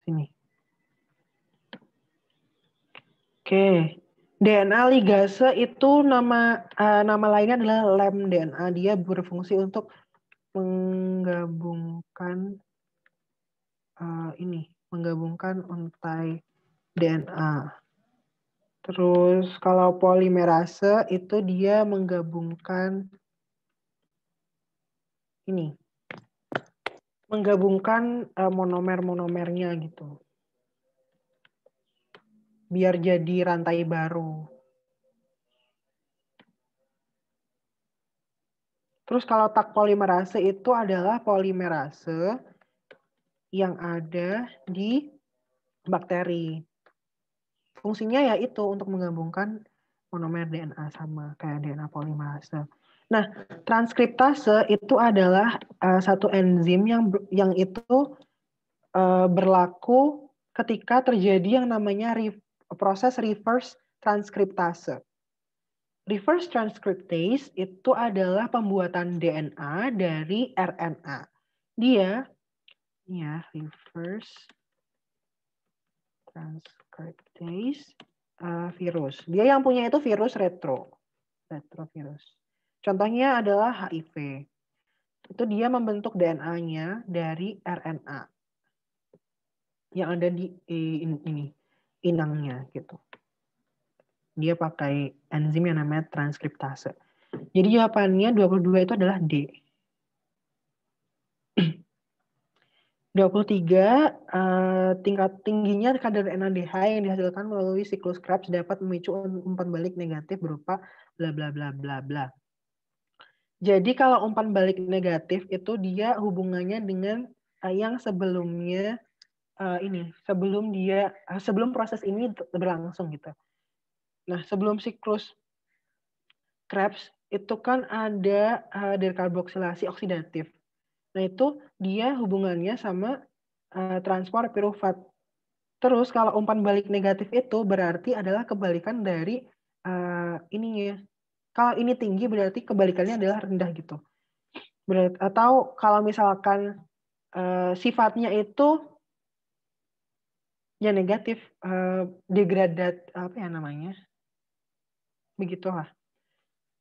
Sini. Oke. DNA ligase itu nama lainnya adalah lem DNA. Dia berfungsi untuk menggabungkan menggabungkan untai DNA. Terus kalau polimerase itu dia menggabungkan monomer-monomernya gitu. Biar jadi rantai baru. Terus kalau tak polimerase itu adalah polimerase yang ada di bakteri. Fungsinya ya itu untuk menggabungkan monomer DNA sama kayak DNA polimerase. Nah, transkriptase itu adalah satu enzim yang itu berlaku ketika terjadi yang namanya proses reverse transkriptase. Reverse transcriptase itu adalah pembuatan DNA dari RNA. Dia ya reverse transcriptase virus. Dia yang punya itu virus retrovirus. Contohnya adalah HIV. Itu dia membentuk DNA-nya dari RNA yang ada di inangnya gitu. Dia pakai enzim yang namanya transkriptase. Jadi jawabannya 22 itu adalah D. 23, tingkat tingginya kadar NADH yang dihasilkan melalui siklus Krebs dapat memicu umpan balik negatif berupa bla bla bla bla bla. Jadi kalau umpan balik negatif itu dia hubungannya dengan yang sebelumnya sebelum proses ini berlangsung gitu. Nah, sebelum siklus Krebs itu kan ada dekarboksilasi oksidatif. Nah, itu dia hubungannya sama transport pirufat. Terus kalau umpan balik negatif itu berarti adalah kebalikan dari ininya. Kalau ini tinggi berarti kebalikannya adalah rendah gitu. Atau kalau misalkan sifatnya itu ya negatif, degradat apa ya namanya? Begitulah.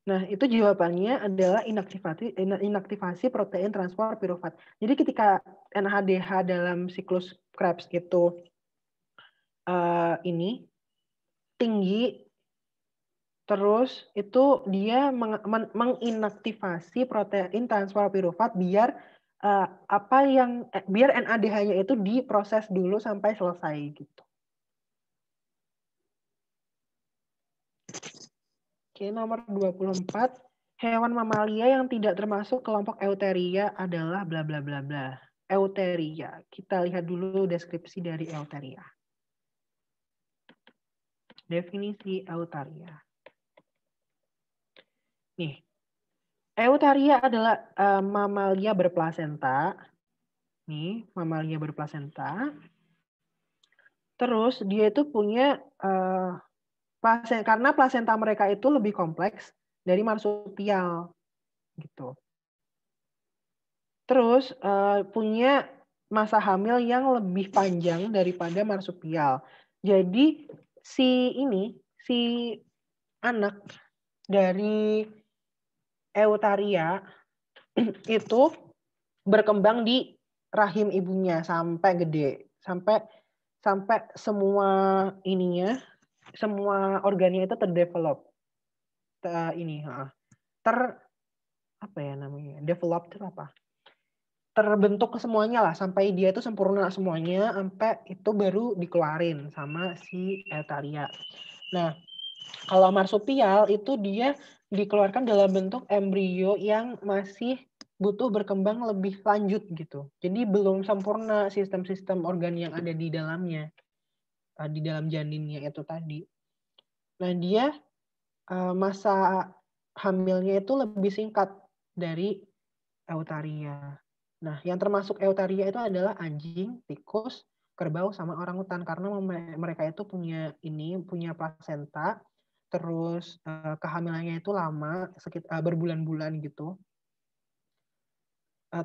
Nah, itu jawabannya adalah inaktivasi protein transport pirufat. Jadi ketika NADH dalam siklus Krebs itu tinggi, terus itu dia menginaktivasi protein transport pirufat biar biar NADH-nya itu diproses dulu sampai selesai gitu. Oke, nomor 24. Hewan mamalia yang tidak termasuk kelompok Eutheria adalah bla bla bla bla. Eutheria. Kita lihat dulu deskripsi dari Eutheria. Definisi Eutheria. Nih. Eutheria adalah mamalia berplasenta. Nih, mamalia berplasenta. Terus dia itu punya karena plasenta mereka itu lebih kompleks dari marsupial gitu. Terus punya masa hamil yang lebih panjang daripada marsupial. Jadi si anak dari Eutheria itu berkembang di rahim ibunya sampai gede, sampai semua semua organnya itu terdevelop. Apa ya namanya? Develop itu apa? Terbentuk semuanya lah, sampai dia itu sempurna semuanya, sampai itu baru dikeluarin sama si Eukarya. Nah, kalau marsupial itu dia dikeluarkan dalam bentuk embrio yang masih butuh berkembang lebih lanjut gitu. Jadi belum sempurna sistem-sistem organ yang ada di dalamnya, di dalam janinnya itu tadi. Nah, dia masa hamilnya itu lebih singkat dari Eukarya. Nah, yang termasuk Eukarya itu adalah anjing, tikus, kerbau, sama orangutan, karena mereka itu punya plasenta, terus kehamilannya itu lama, berbulan-bulan gitu.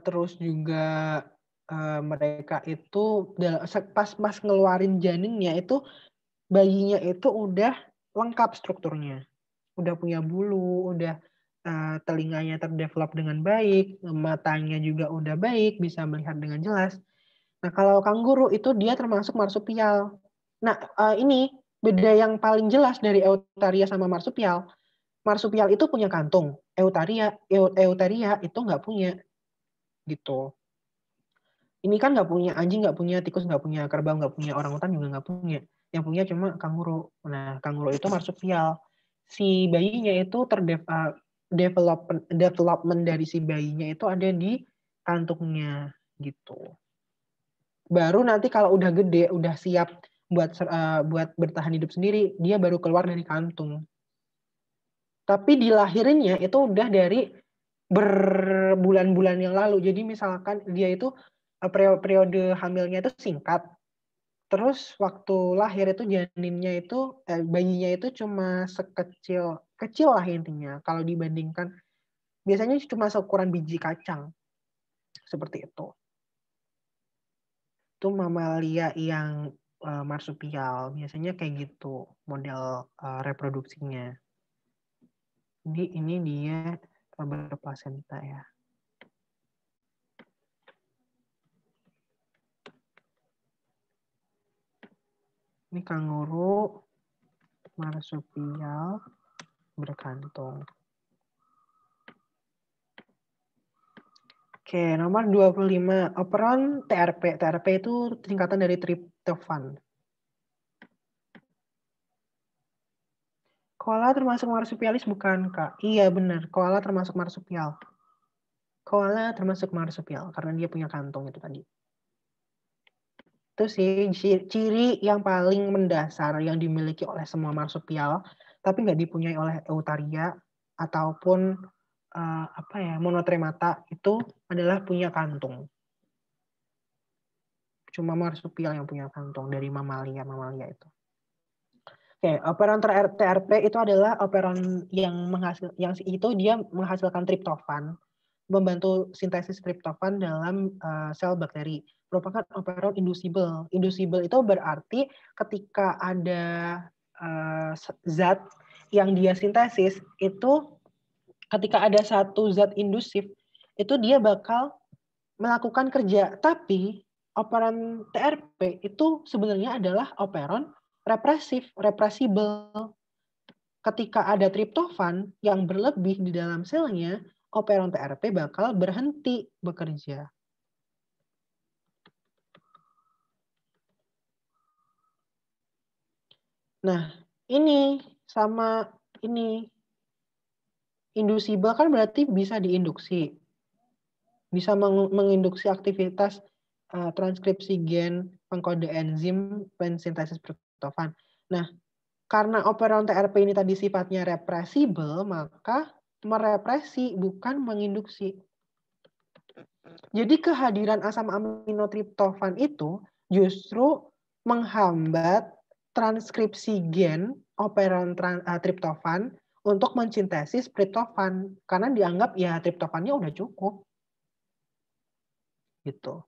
Terus juga mereka itu pas ngeluarin janinnya itu bayinya itu udah lengkap strukturnya, udah punya bulu, udah telinganya terdevelop dengan baik, matanya juga udah baik, bisa melihat dengan jelas. Nah, kalau kanguru itu dia termasuk marsupial. Nah, ini beda yang paling jelas dari Eukarya sama marsupial. Marsupial itu punya kantung, Eukarya itu nggak punya, gitu. Ini kan nggak punya anjing, nggak punya tikus, nggak punya kerbau, nggak punya orangutan juga nggak punya. Yang punya cuma kanguru. Nah, kanguru itu marsupial. Si bayinya itu development dari si bayinya itu ada di kantungnya gitu. Baru nanti kalau udah gede, udah siap buat bertahan hidup sendiri, dia baru keluar dari kantung. Tapi dilahirinnya itu udah dari berbulan-bulan yang lalu. Jadi misalkan dia itu periode hamilnya itu singkat. Terus waktu lahir itu janinnya itu bayinya itu cuma kecil lah intinya. Kalau dibandingkan biasanya cuma seukuran biji kacang. Seperti itu. Itu mamalia yang marsupial. Biasanya kayak gitu model reproduksinya. Jadi ini dia berplasenta ya. Ini kanguru marsupial berkantung. Oke, nomor 25. Operon TRP. TRP itu singkatan dari tryptophan. Koala termasuk marsupialis bukan, Kak? Iya, benar. Koala termasuk marsupial. Koala termasuk marsupial karena dia punya kantung itu tadi. Itu sih ciri yang paling mendasar yang dimiliki oleh semua marsupial, tapi nggak dipunyai oleh Eukarya ataupun monotremata, itu adalah punya kantung. Cuma marsupial yang punya kantung dari mamalia itu. Oke, operon TRP itu adalah operon yang itu dia menghasilkan triptofan, membantu sintesis triptofan dalam sel bakteri. Merupakan operon inducible. Inducible itu berarti ketika ada zat yang dia sintesis, itu ketika ada satu zat indusif, itu dia bakal melakukan kerja. Tapi operon TRP itu sebenarnya adalah operon repressible. Ketika ada triptofan yang berlebih di dalam selnya, operon TRP bakal berhenti bekerja. Nah, ini sama ini. Inducible kan berarti bisa diinduksi. Bisa menginduksi aktivitas transkripsi gen pengkode enzim pensintesis triptofan. Nah, karena operon TRP ini tadi sifatnya repressible, maka merepresi bukan menginduksi. Jadi kehadiran asam amino triptofan itu justru menghambat transkripsi gen operon triptofan untuk mensintesis triptofan karena dianggap ya triptofannya udah cukup. Gitu.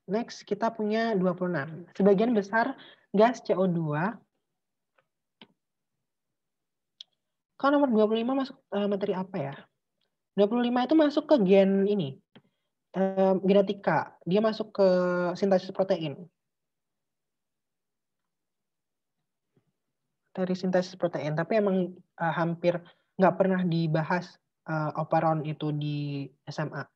Next, kita punya 26. Sebagian besar gas CO2. Kalau nomor 25 masuk materi apa ya? 25 itu masuk ke gen ini. genetika. Dia masuk ke sintesis protein. Dari sintesis protein, tapi emang hampir nggak pernah dibahas operon itu di SMA.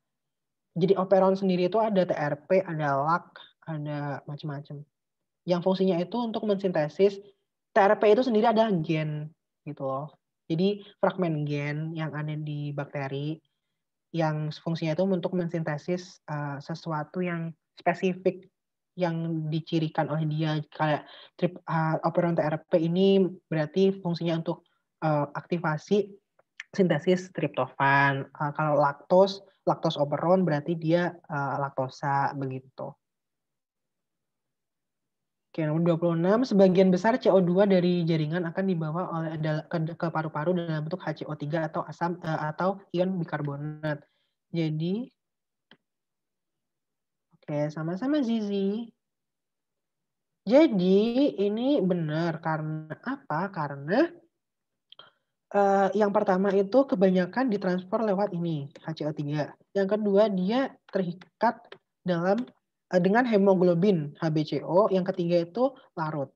Jadi operon sendiri itu ada TRP, ada LAC, ada macam-macam. Yang fungsinya itu untuk mensintesis. TRP itu sendiri ada gen gitu loh. Jadi fragmen gen yang ada di bakteri yang fungsinya itu untuk mensintesis sesuatu yang spesifik yang dicirikan oleh dia, kayak operon TRP ini berarti fungsinya untuk aktivasi sintesis triptofan. Kalau laktos operon berarti dia laktosa begitu. Oke, nomor 26, sebagian besar CO2 dari jaringan akan dibawa oleh ke paru-paru dalam bentuk HCO3 atau asam atau ion bikarbonat. Jadi oke, sama-sama Zizi. Jadi ini benar karena apa? Karena yang pertama itu kebanyakan ditransfer lewat ini HCO3. Yang kedua dia terikat dengan hemoglobin HbCO. Yang ketiga itu larut.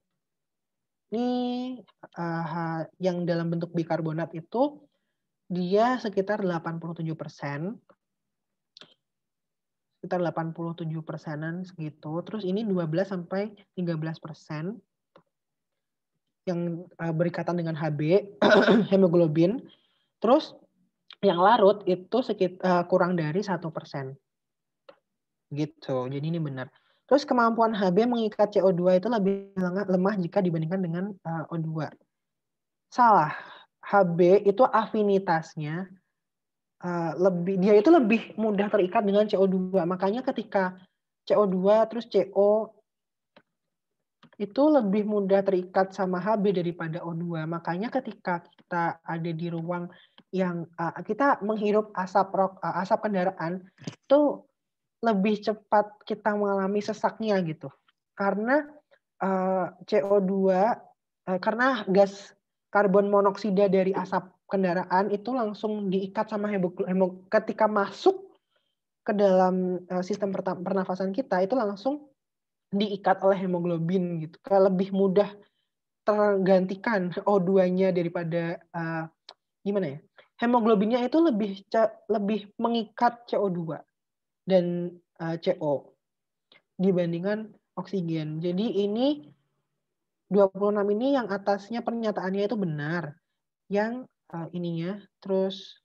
Ini yang dalam bentuk bikarbonat itu dia sekitar 87%. Sekitar 87%-an segitu. Terus ini 12-13% yang berikatan dengan Hb, hemoglobin. Terus yang larut itu sekitar kurang dari 1%. Gitu. Jadi ini benar. Terus kemampuan Hb mengikat CO2 itu lebih lemah jika dibandingkan dengan O2. Salah. Hb itu afinitasnya dia itu lebih mudah terikat dengan CO2. Makanya ketika CO2 terus CO itu lebih mudah terikat sama Hb daripada O2. Makanya ketika kita ada di ruang yang kita menghirup asap kendaraan, itu lebih cepat kita mengalami sesaknya gitu. Karena CO2, karena gas karbon monoksida dari asap kendaraan itu langsung diikat sama ketika masuk ke dalam sistem pernafasan kita, itu langsung diikat oleh hemoglobin gitu. Lebih mudah tergantikan O2-nya daripada gimana ya? Hemoglobinnya itu lebih mengikat CO2 dan CO dibandingkan oksigen. Jadi ini 26 ini yang atasnya pernyataannya itu benar. Yang ininya terus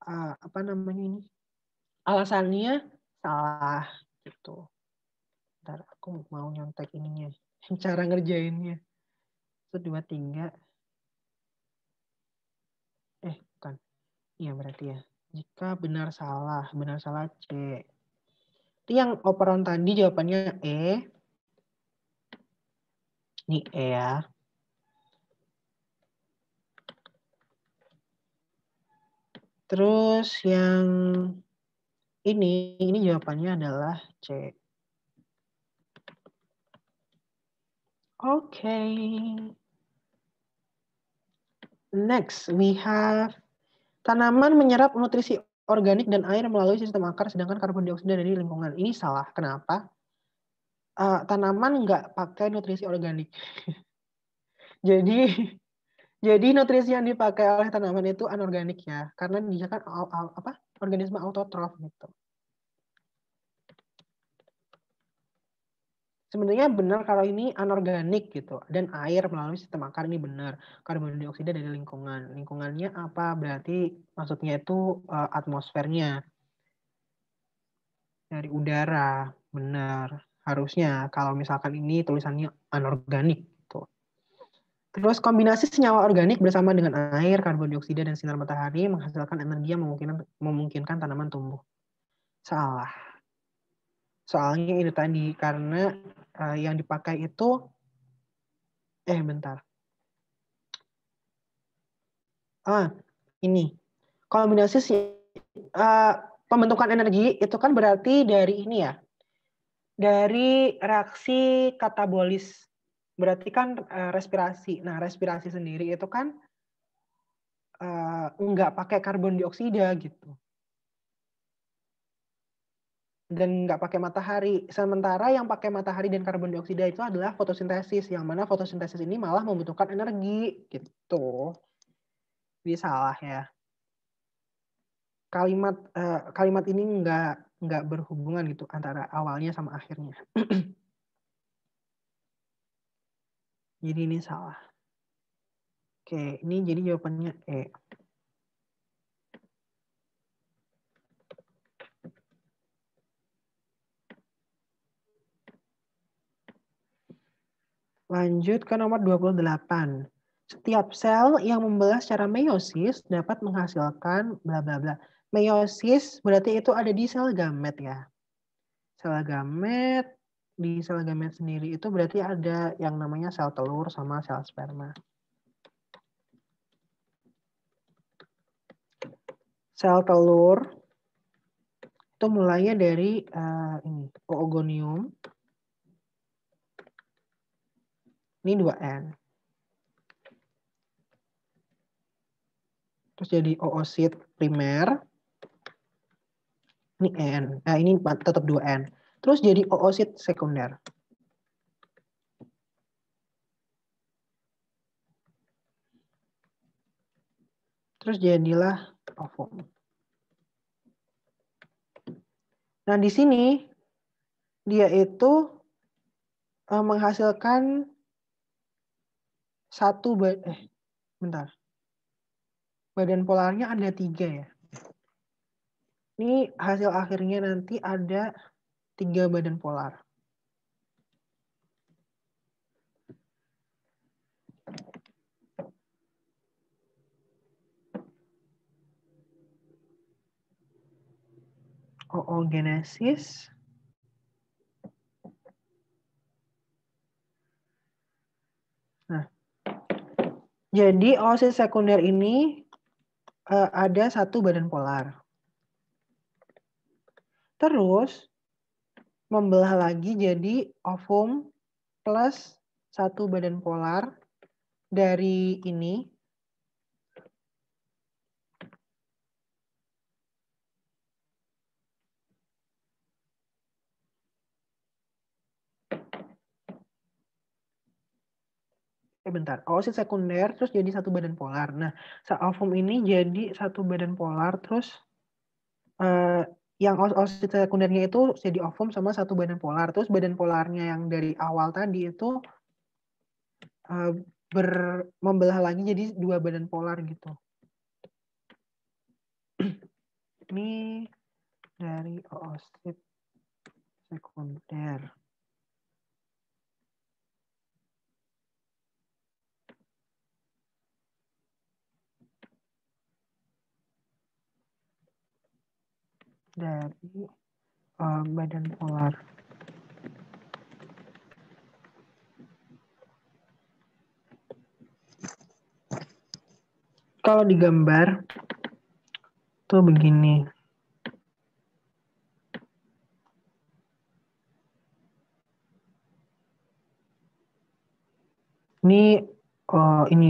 apa namanya ini? Alasannya salah gitu. Ntar aku mau nyontek ininya. Cara ngerjainnya. 1, 2, 3. Bukan. Iya berarti ya. Jika benar salah C. Itu yang operon tadi jawabannya E. Ini E ya. Terus yang ini jawabannya adalah C. Oke. Next, we have tanaman menyerap nutrisi organik dan air melalui sistem akar, sedangkan karbon dioksida dari lingkungan. Ini salah. Kenapa? Tanaman nggak pakai nutrisi organik. Jadi nutrisi yang dipakai oleh tanaman itu anorganik ya, karena dia kan organisme autotrof gitu. Sebenarnya benar kalau ini anorganik gitu, dan air melalui sistem akar ini benar. Karbon dioksida dari lingkungan. Lingkungannya apa? Berarti maksudnya itu atmosfernya. Dari udara, benar. Harusnya kalau misalkan ini tulisannya anorganik gitu. Terus kombinasi senyawa organik bersama dengan air, karbon dioksida, dan sinar matahari menghasilkan energi yang memungkinkan tanaman tumbuh. Salah. Soalnya itu tadi, karena yang dipakai itu, bentar. Ini. Kombinasi pembentukan energi itu kan berarti dari ini ya, dari reaksi katabolis. Berarti kan respirasi. Nah, respirasi sendiri itu kan nggak pakai karbon dioksida gitu. dan nggak pakai matahari. Sementara yang pakai matahari dan karbon dioksida itu adalah fotosintesis, yang mana fotosintesis ini malah membutuhkan energi gitu. Jadi salah ya. Kalimat ini nggak berhubungan gitu antara awalnya sama akhirnya. Jadi ini salah. Oke, ini jadi jawabannya E. Lanjut ke nomor 28. Setiap sel yang membelah secara meiosis dapat menghasilkan bla bla bla. Meiosis berarti itu ada di sel gamet ya. Sel gamet, di sel gamet sendiri itu berarti ada yang namanya sel telur sama sel sperma. Sel telur itu mulainya dari ini oogonium. Ini 2N. Terus jadi oosit primer. Ini N. Ini tetap 2N. Terus jadi oosit sekunder. Terus jadilah ovum. Nah, di sini dia itu menghasilkan bentar. Badan polarnya ada 3 ya. Ini hasil akhirnya nanti ada 3 badan polar. Oogenesis. Nah, jadi oosit sekunder ini ada 1 badan polar. Terus membelah lagi jadi ovum plus 1 badan polar dari ini. Bentar, oosit sekunder terus jadi 1 badan polar. Nah, ovum ini jadi 1 badan polar terus yang oosit sekundernya itu jadi ovum sama 1 badan polar. Terus badan polarnya yang dari awal tadi itu membelah lagi jadi 2 badan polar gitu. Ini dari oosit sekunder. Dari badan polar. Kalau digambar tuh begini. Ini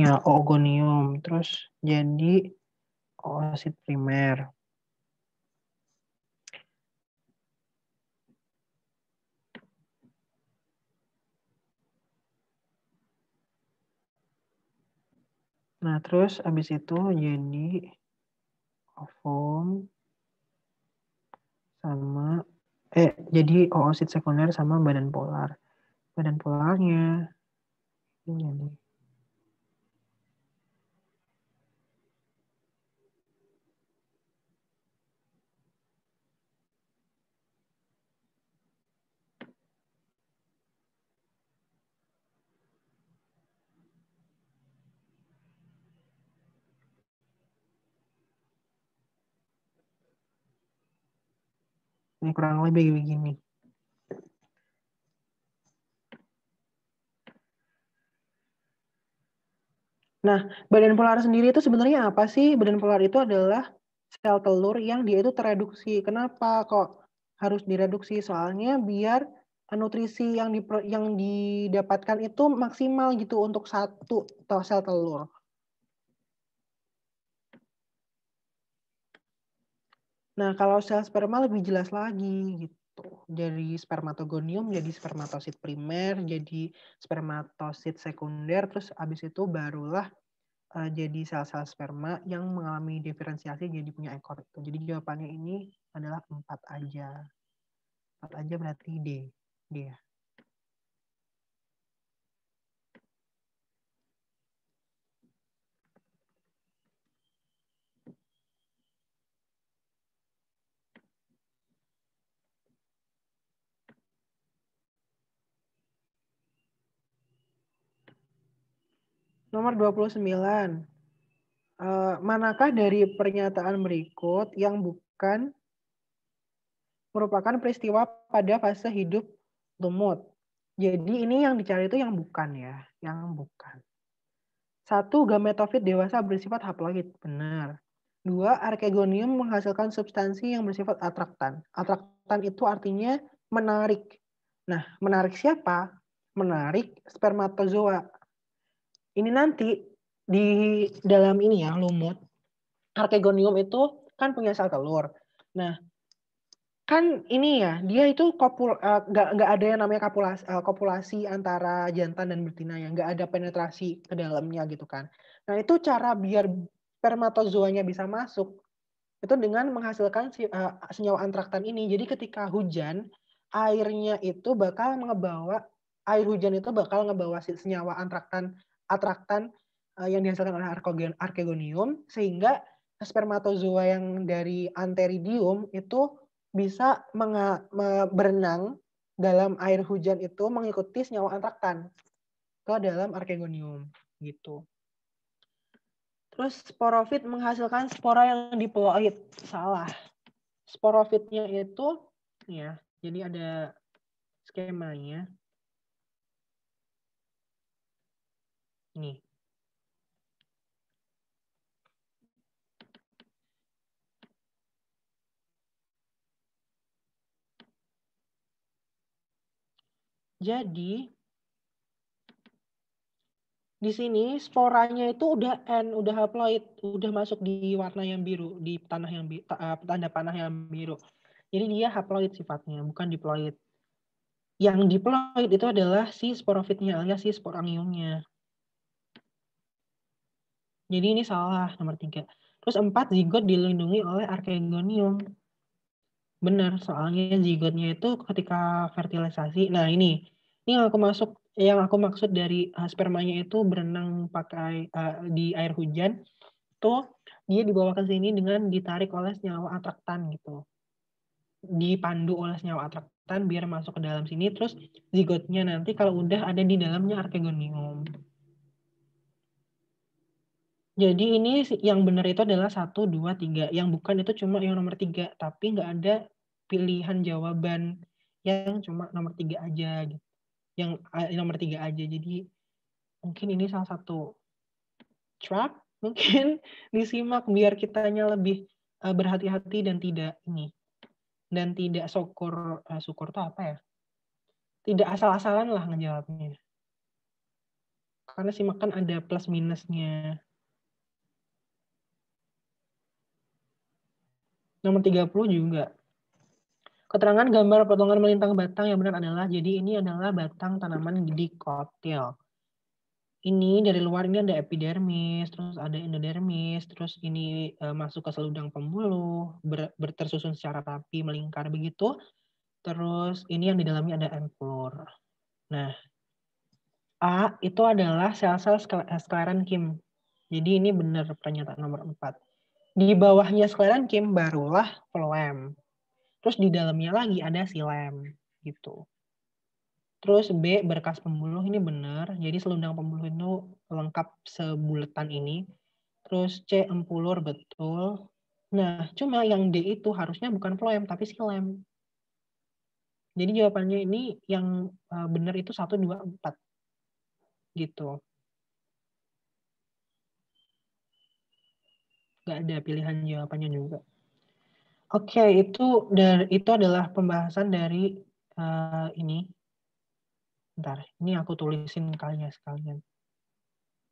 ya oogonium, terus jadi oosit primer. Nah, terus habis itu jadi ovum sama jadi oosit sekunder sama badan polar. Badan polarnya ini jadi ini kurang lebih begini. Nah, badan polar sendiri itu sebenarnya apa sih? Badan polar itu adalah sel telur yang dia itu tereduksi. Kenapa kok harus direduksi? Soalnya biar nutrisi yang didapatkan itu maksimal gitu untuk 1 sel telur. Nah, kalau sel sperma lebih jelas lagi gitu. Tuh, dari spermatogonium jadi spermatosit primer, jadi spermatosit sekunder, terus abis itu barulah jadi sel-sel sperma yang mengalami diferensiasi jadi punya ekor. Jadi jawabannya ini adalah 4 aja. 4 aja berarti D. D ya. Nomor 29. Manakah dari pernyataan berikut yang bukan merupakan peristiwa pada fase hidup lumut? Jadi ini yang dicari itu yang bukan ya, yang bukan. 1. Gametofit dewasa bersifat haploid, benar. 2. Archegonium menghasilkan substansi yang bersifat atraktan. Atraktan itu artinya menarik. Nah, menarik siapa? Menarik spermatozoa. Ini nanti di dalam ini ya, lumut. Archegonium itu kan punya sel telur. Nah, kan ini ya, dia itu nggak ada yang namanya kopulasi antara jantan dan betina ya, nggak ada penetrasi ke dalamnya gitu kan. Nah itu cara biar spermatozoanya bisa masuk itu dengan menghasilkan senyawa antraktan ini. Jadi ketika hujan, air hujan itu bakal ngebawa senyawa atraktan yang dihasilkan oleh archegonium sehingga spermatozoa yang dari antheridium itu bisa berenang dalam air hujan itu mengikuti senyawa antraktan ke dalam archegonium gitu. Terus sporofit menghasilkan spora yang diploid. Salah. Sporofitnya itu ya, jadi ada skemanya. Nih. Jadi di sini sporanya itu udah udah haploid, udah masuk di warna yang biru, di tanda panah yang biru. Jadi dia haploid sifatnya, bukan diploid. Yang diploid itu adalah si sporofitnya alias si sporangiumnya. Jadi ini salah nomor 3. Terus 4, zigot dilindungi oleh archegonium. Benar, soalnya zigotnya itu ketika fertilisasi. Nah ini yang aku maksud dari spermanya itu berenang pakai di air hujan. Tuh dia dibawa ke sini dengan ditarik oleh senyawa atraktan gitu. Dipandu oleh senyawa atraktan biar masuk ke dalam sini. Terus zigotnya nanti kalau udah ada di dalamnya archegonium. Jadi ini yang benar itu adalah 1, 2, 3. Yang bukan itu cuma yang nomor 3. Tapi nggak ada pilihan jawaban yang cuma nomor 3 aja. Gitu. Yang nomor 3 aja. Jadi mungkin ini salah satu trap. Mungkin disimak biar kitanya lebih berhati-hati dan tidak ini. Dan tidak syukur itu apa ya? Tidak asal-asalan lah ngejawabnya. Karena simak kan ada plus minusnya. Nomor 30 juga. Keterangan gambar potongan melintang batang yang benar adalah, jadi ini adalah batang tanaman dikotil. Ini dari luar ini ada epidermis, terus ada endodermis, terus ini masuk ke seludang pembuluh, tersusun secara rapi, melingkar begitu. Terus ini yang di dalamnya ada emplur. Nah, A itu adalah sel-sel sklerenchyme. Jadi ini benar pernyataan nomor 4. Di bawahnya sklerenchyme barulah phloem. Terus di dalamnya lagi ada xilem gitu. Terus B berkas pembuluh ini benar. Jadi selundang pembuluh itu lengkap sebulatan ini. Terus C empulur betul. Nah, cuma yang D itu harusnya bukan phloem tapi xilem. Jadi jawabannya ini yang benar itu 1, 2, 4. Gitu. Nggak ada pilihan jawabannya juga. Oke, itu adalah pembahasan dari ini. Bentar, ini aku tulisin sekalian.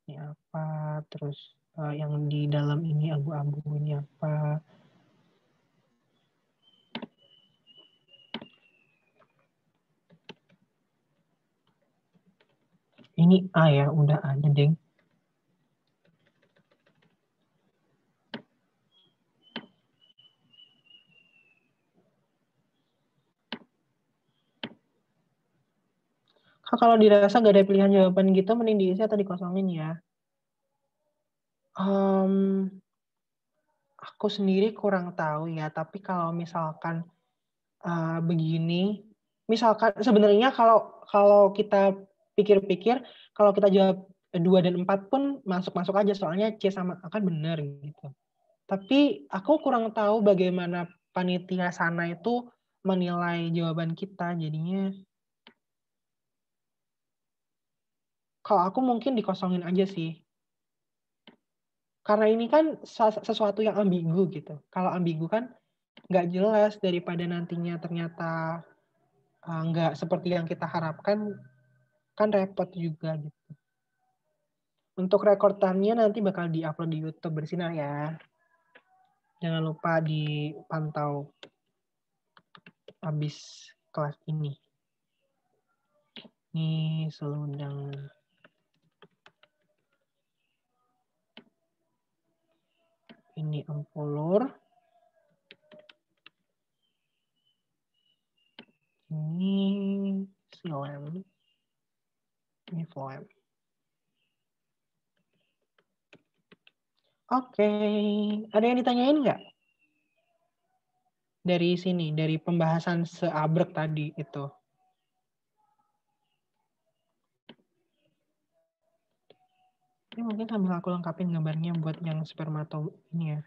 Ini apa, terus yang di dalam ini abu-abu ini apa. Ini A ya, udah ada, deng. Kalau dirasa nggak ada pilihan jawaban gitu, mending diisi atau dikosongin ya. Aku sendiri kurang tahu ya, tapi kalau misalkan begini, misalkan sebenarnya kalau kalau kita pikir-pikir, kalau kita jawab 2 dan 4 pun masuk-masuk aja, soalnya C sama A kan benar gitu. Tapi aku kurang tahu bagaimana panitia sana itu menilai jawaban kita, jadinya kalau aku mungkin dikosongin aja sih. Karena ini kan sesuatu yang ambigu gitu. Kalau ambigu kan nggak jelas, daripada nantinya ternyata nggak seperti yang kita harapkan, kan repot juga gitu. Untuk rekordannya nanti bakal diupload di YouTube Bersinar ya. Jangan lupa dipantau habis kelas ini. Ini selundang. Ini empulur. Ini silem. Ini phloem. Oke. Ada yang ditanyain nggak? Dari sini, dari pembahasan seabrek tadi itu. Ini mungkin sambil aku lengkapin gambarnya buat yang spermato ini ya.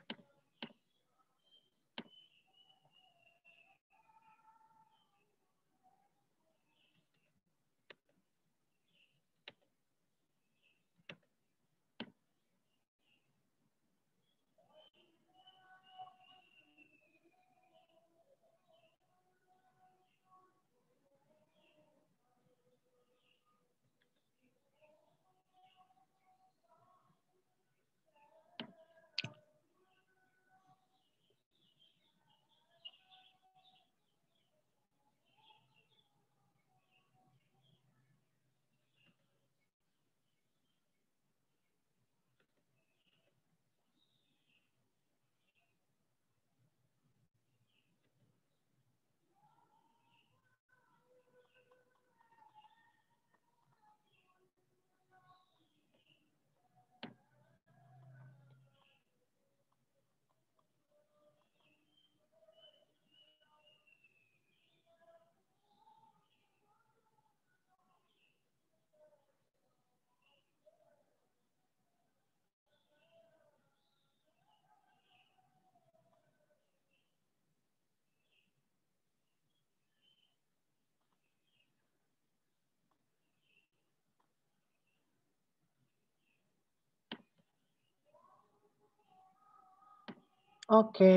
Oke.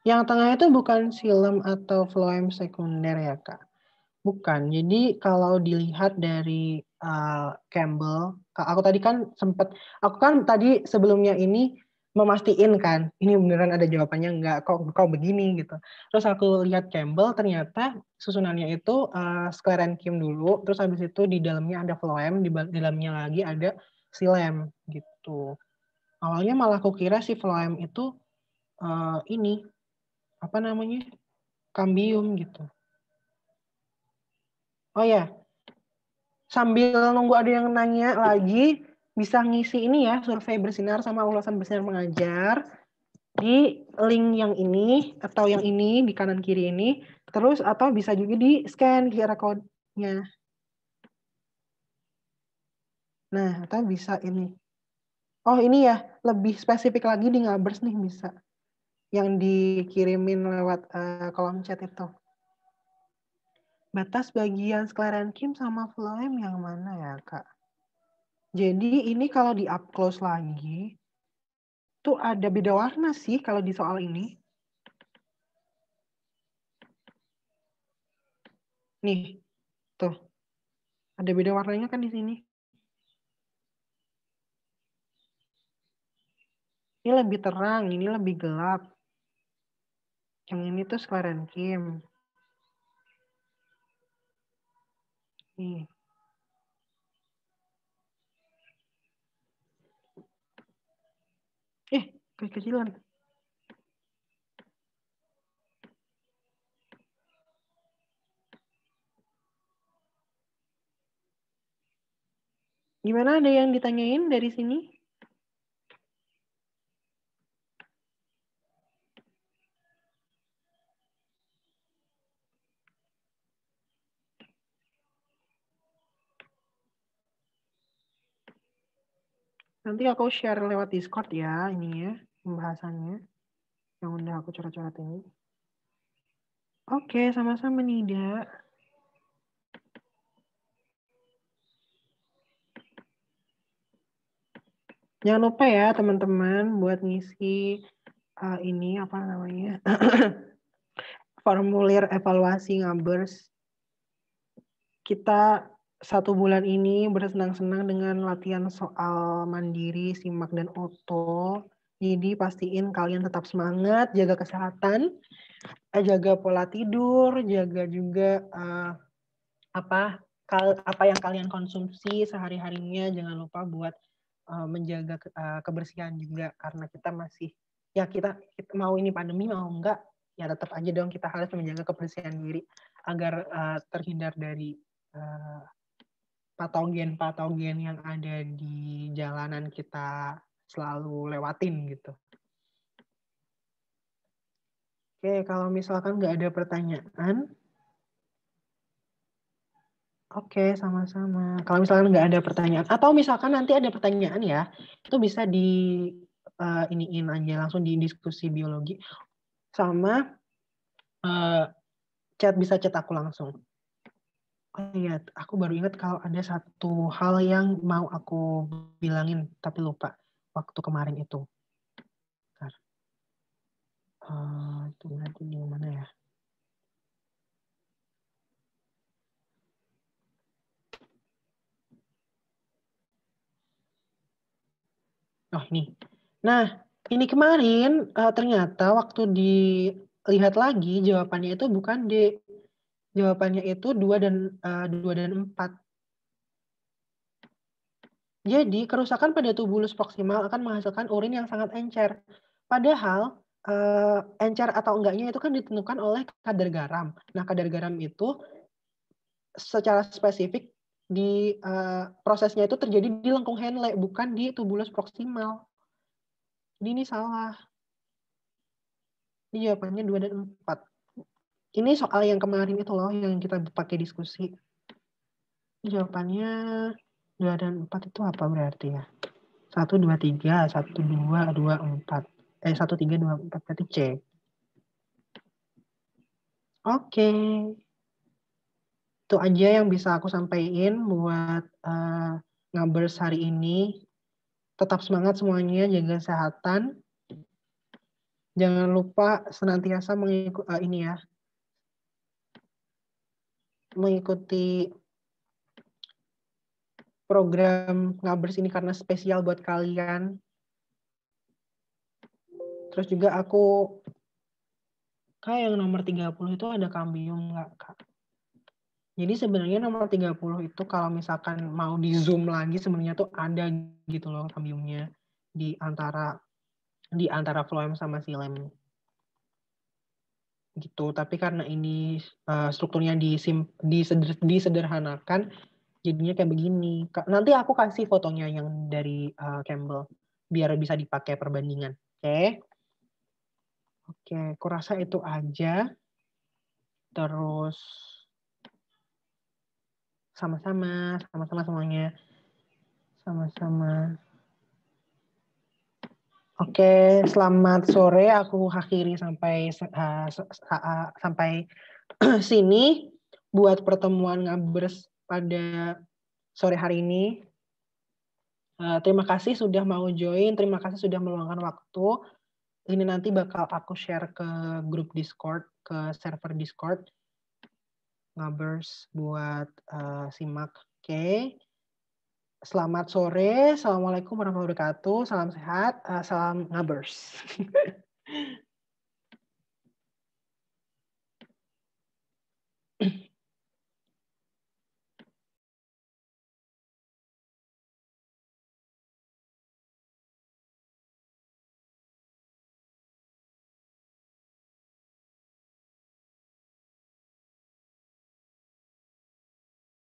Yang tengah itu bukan silem atau phloem sekunder ya, Kak? Bukan. Jadi kalau dilihat dari Campbell, aku tadi kan aku kan tadi sebelumnya ini memastiin kan, ini beneran ada jawabannya nggak, kok begini gitu. Terus aku lihat Campbell, ternyata susunannya itu sclerenchyme dulu, terus habis itu di dalamnya ada phloem, di dalamnya lagi ada xylem gitu. Awalnya malah aku kira si phloem itu ini apa namanya, kambium gitu. Oh ya, sambil nunggu ada yang nanya lagi, bisa ngisi ini ya, survei Bersinar sama ulasan Bersinar Mengajar di link yang ini atau yang ini di kanan kiri ini, terus atau bisa juga di scan QR code-nya. Nah, atau bisa ini. Oh ini ya, lebih spesifik lagi di Ngabers nih bisa. Yang dikirimin lewat kolom chat itu. Batas bagian sclerenchyme sama phloem yang mana ya, Kak? Jadi ini kalau di up close lagi, tuh ada beda warna sih kalau di soal ini. Nih, tuh. Ada beda warnanya kan di sini. Ini lebih terang, ini lebih gelap. Yang ini tuh sclerenchyme. Nih. Kecilan. Gimana, ada yang ditanyain dari sini? Nanti aku share lewat Discord ya, ini ya, pembahasannya. Yang udah aku coret-coret ini. Oke, sama-sama Nida. Jangan lupa ya teman-teman buat ngisi ini apa namanya formulir evaluasi Ngabers. Kita 1 bulan ini bersenang-senang dengan latihan soal mandiri, simak dan oto. Jadi pastiin kalian tetap semangat, jaga kesehatan, jaga pola tidur, jaga juga apa yang kalian konsumsi sehari-harinya. Jangan lupa buat menjaga kebersihan juga, karena kita masih kita mau ini pandemi mau enggak ya tetap aja dong kita harus menjaga kebersihan diri agar terhindar dari patogen yang ada di jalanan kita selalu lewatin gitu. Oke, kalau misalkan nggak ada pertanyaan, oke, sama-sama. Kalau misalkan nggak ada pertanyaan, atau misalkan nanti ada pertanyaan ya, itu bisa iniin aja, langsung di diskusi biologi. Sama bisa chat aku langsung. Oh iya, aku baru ingat kalau ada satu hal yang mau aku bilangin, tapi lupa waktu kemarin itu. Itu nanti di mana ya? Oh, ini. Nah, ini kemarin ternyata waktu dilihat lagi jawabannya itu bukan D. Jawabannya itu 2 dan 4. Jadi, kerusakan pada tubulus proksimal akan menghasilkan urin yang sangat encer. Padahal encer atau enggaknya itu kan ditentukan oleh kadar garam. Nah, kadar garam itu secara spesifik di prosesnya itu terjadi di lengkung Henle, bukan di tubulus proksimal. Jadi ini salah. Ini jawabannya 2 dan 4. Ini soal yang kemarin itu loh, yang kita pakai diskusi. Jawabannya 2 dan 4 itu apa berarti ya? 1, 2, 3, 1, 2, 2, 4. 1, 3, 2, 4, berarti C. Oke. Itu aja yang bisa aku sampaikan buat Ngabers hari ini. Tetap semangat semuanya, jaga kesehatan. Jangan lupa senantiasa mengikuti program Ngabers ini karena spesial buat kalian. Terus juga aku kayak yang nomor 30 itu ada kambium nggak, Kak? Jadi sebenarnya nomor 30 itu kalau misalkan mau di zoom lagi sebenarnya tuh ada gitu loh kambiumnya di antara phloem sama xilem. Gitu. Tapi karena ini strukturnya disederhanakan, jadinya kayak begini. Nanti aku kasih fotonya yang dari Campbell biar bisa dipakai perbandingan. Oke. Oke, aku rasa itu aja. Terus sama-sama semuanya. Sama-sama. Oke, selamat sore. Aku akhiri sampai sini buat pertemuan Ngabers pada sore hari ini. Terima kasih sudah mau join. Terima kasih sudah meluangkan waktu. Ini nanti bakal aku share ke grup Discord, ke server Discord Ngabers buat simak. Oke. Selamat sore. Assalamualaikum warahmatullahi wabarakatuh. Salam sehat. Salam Ngabers.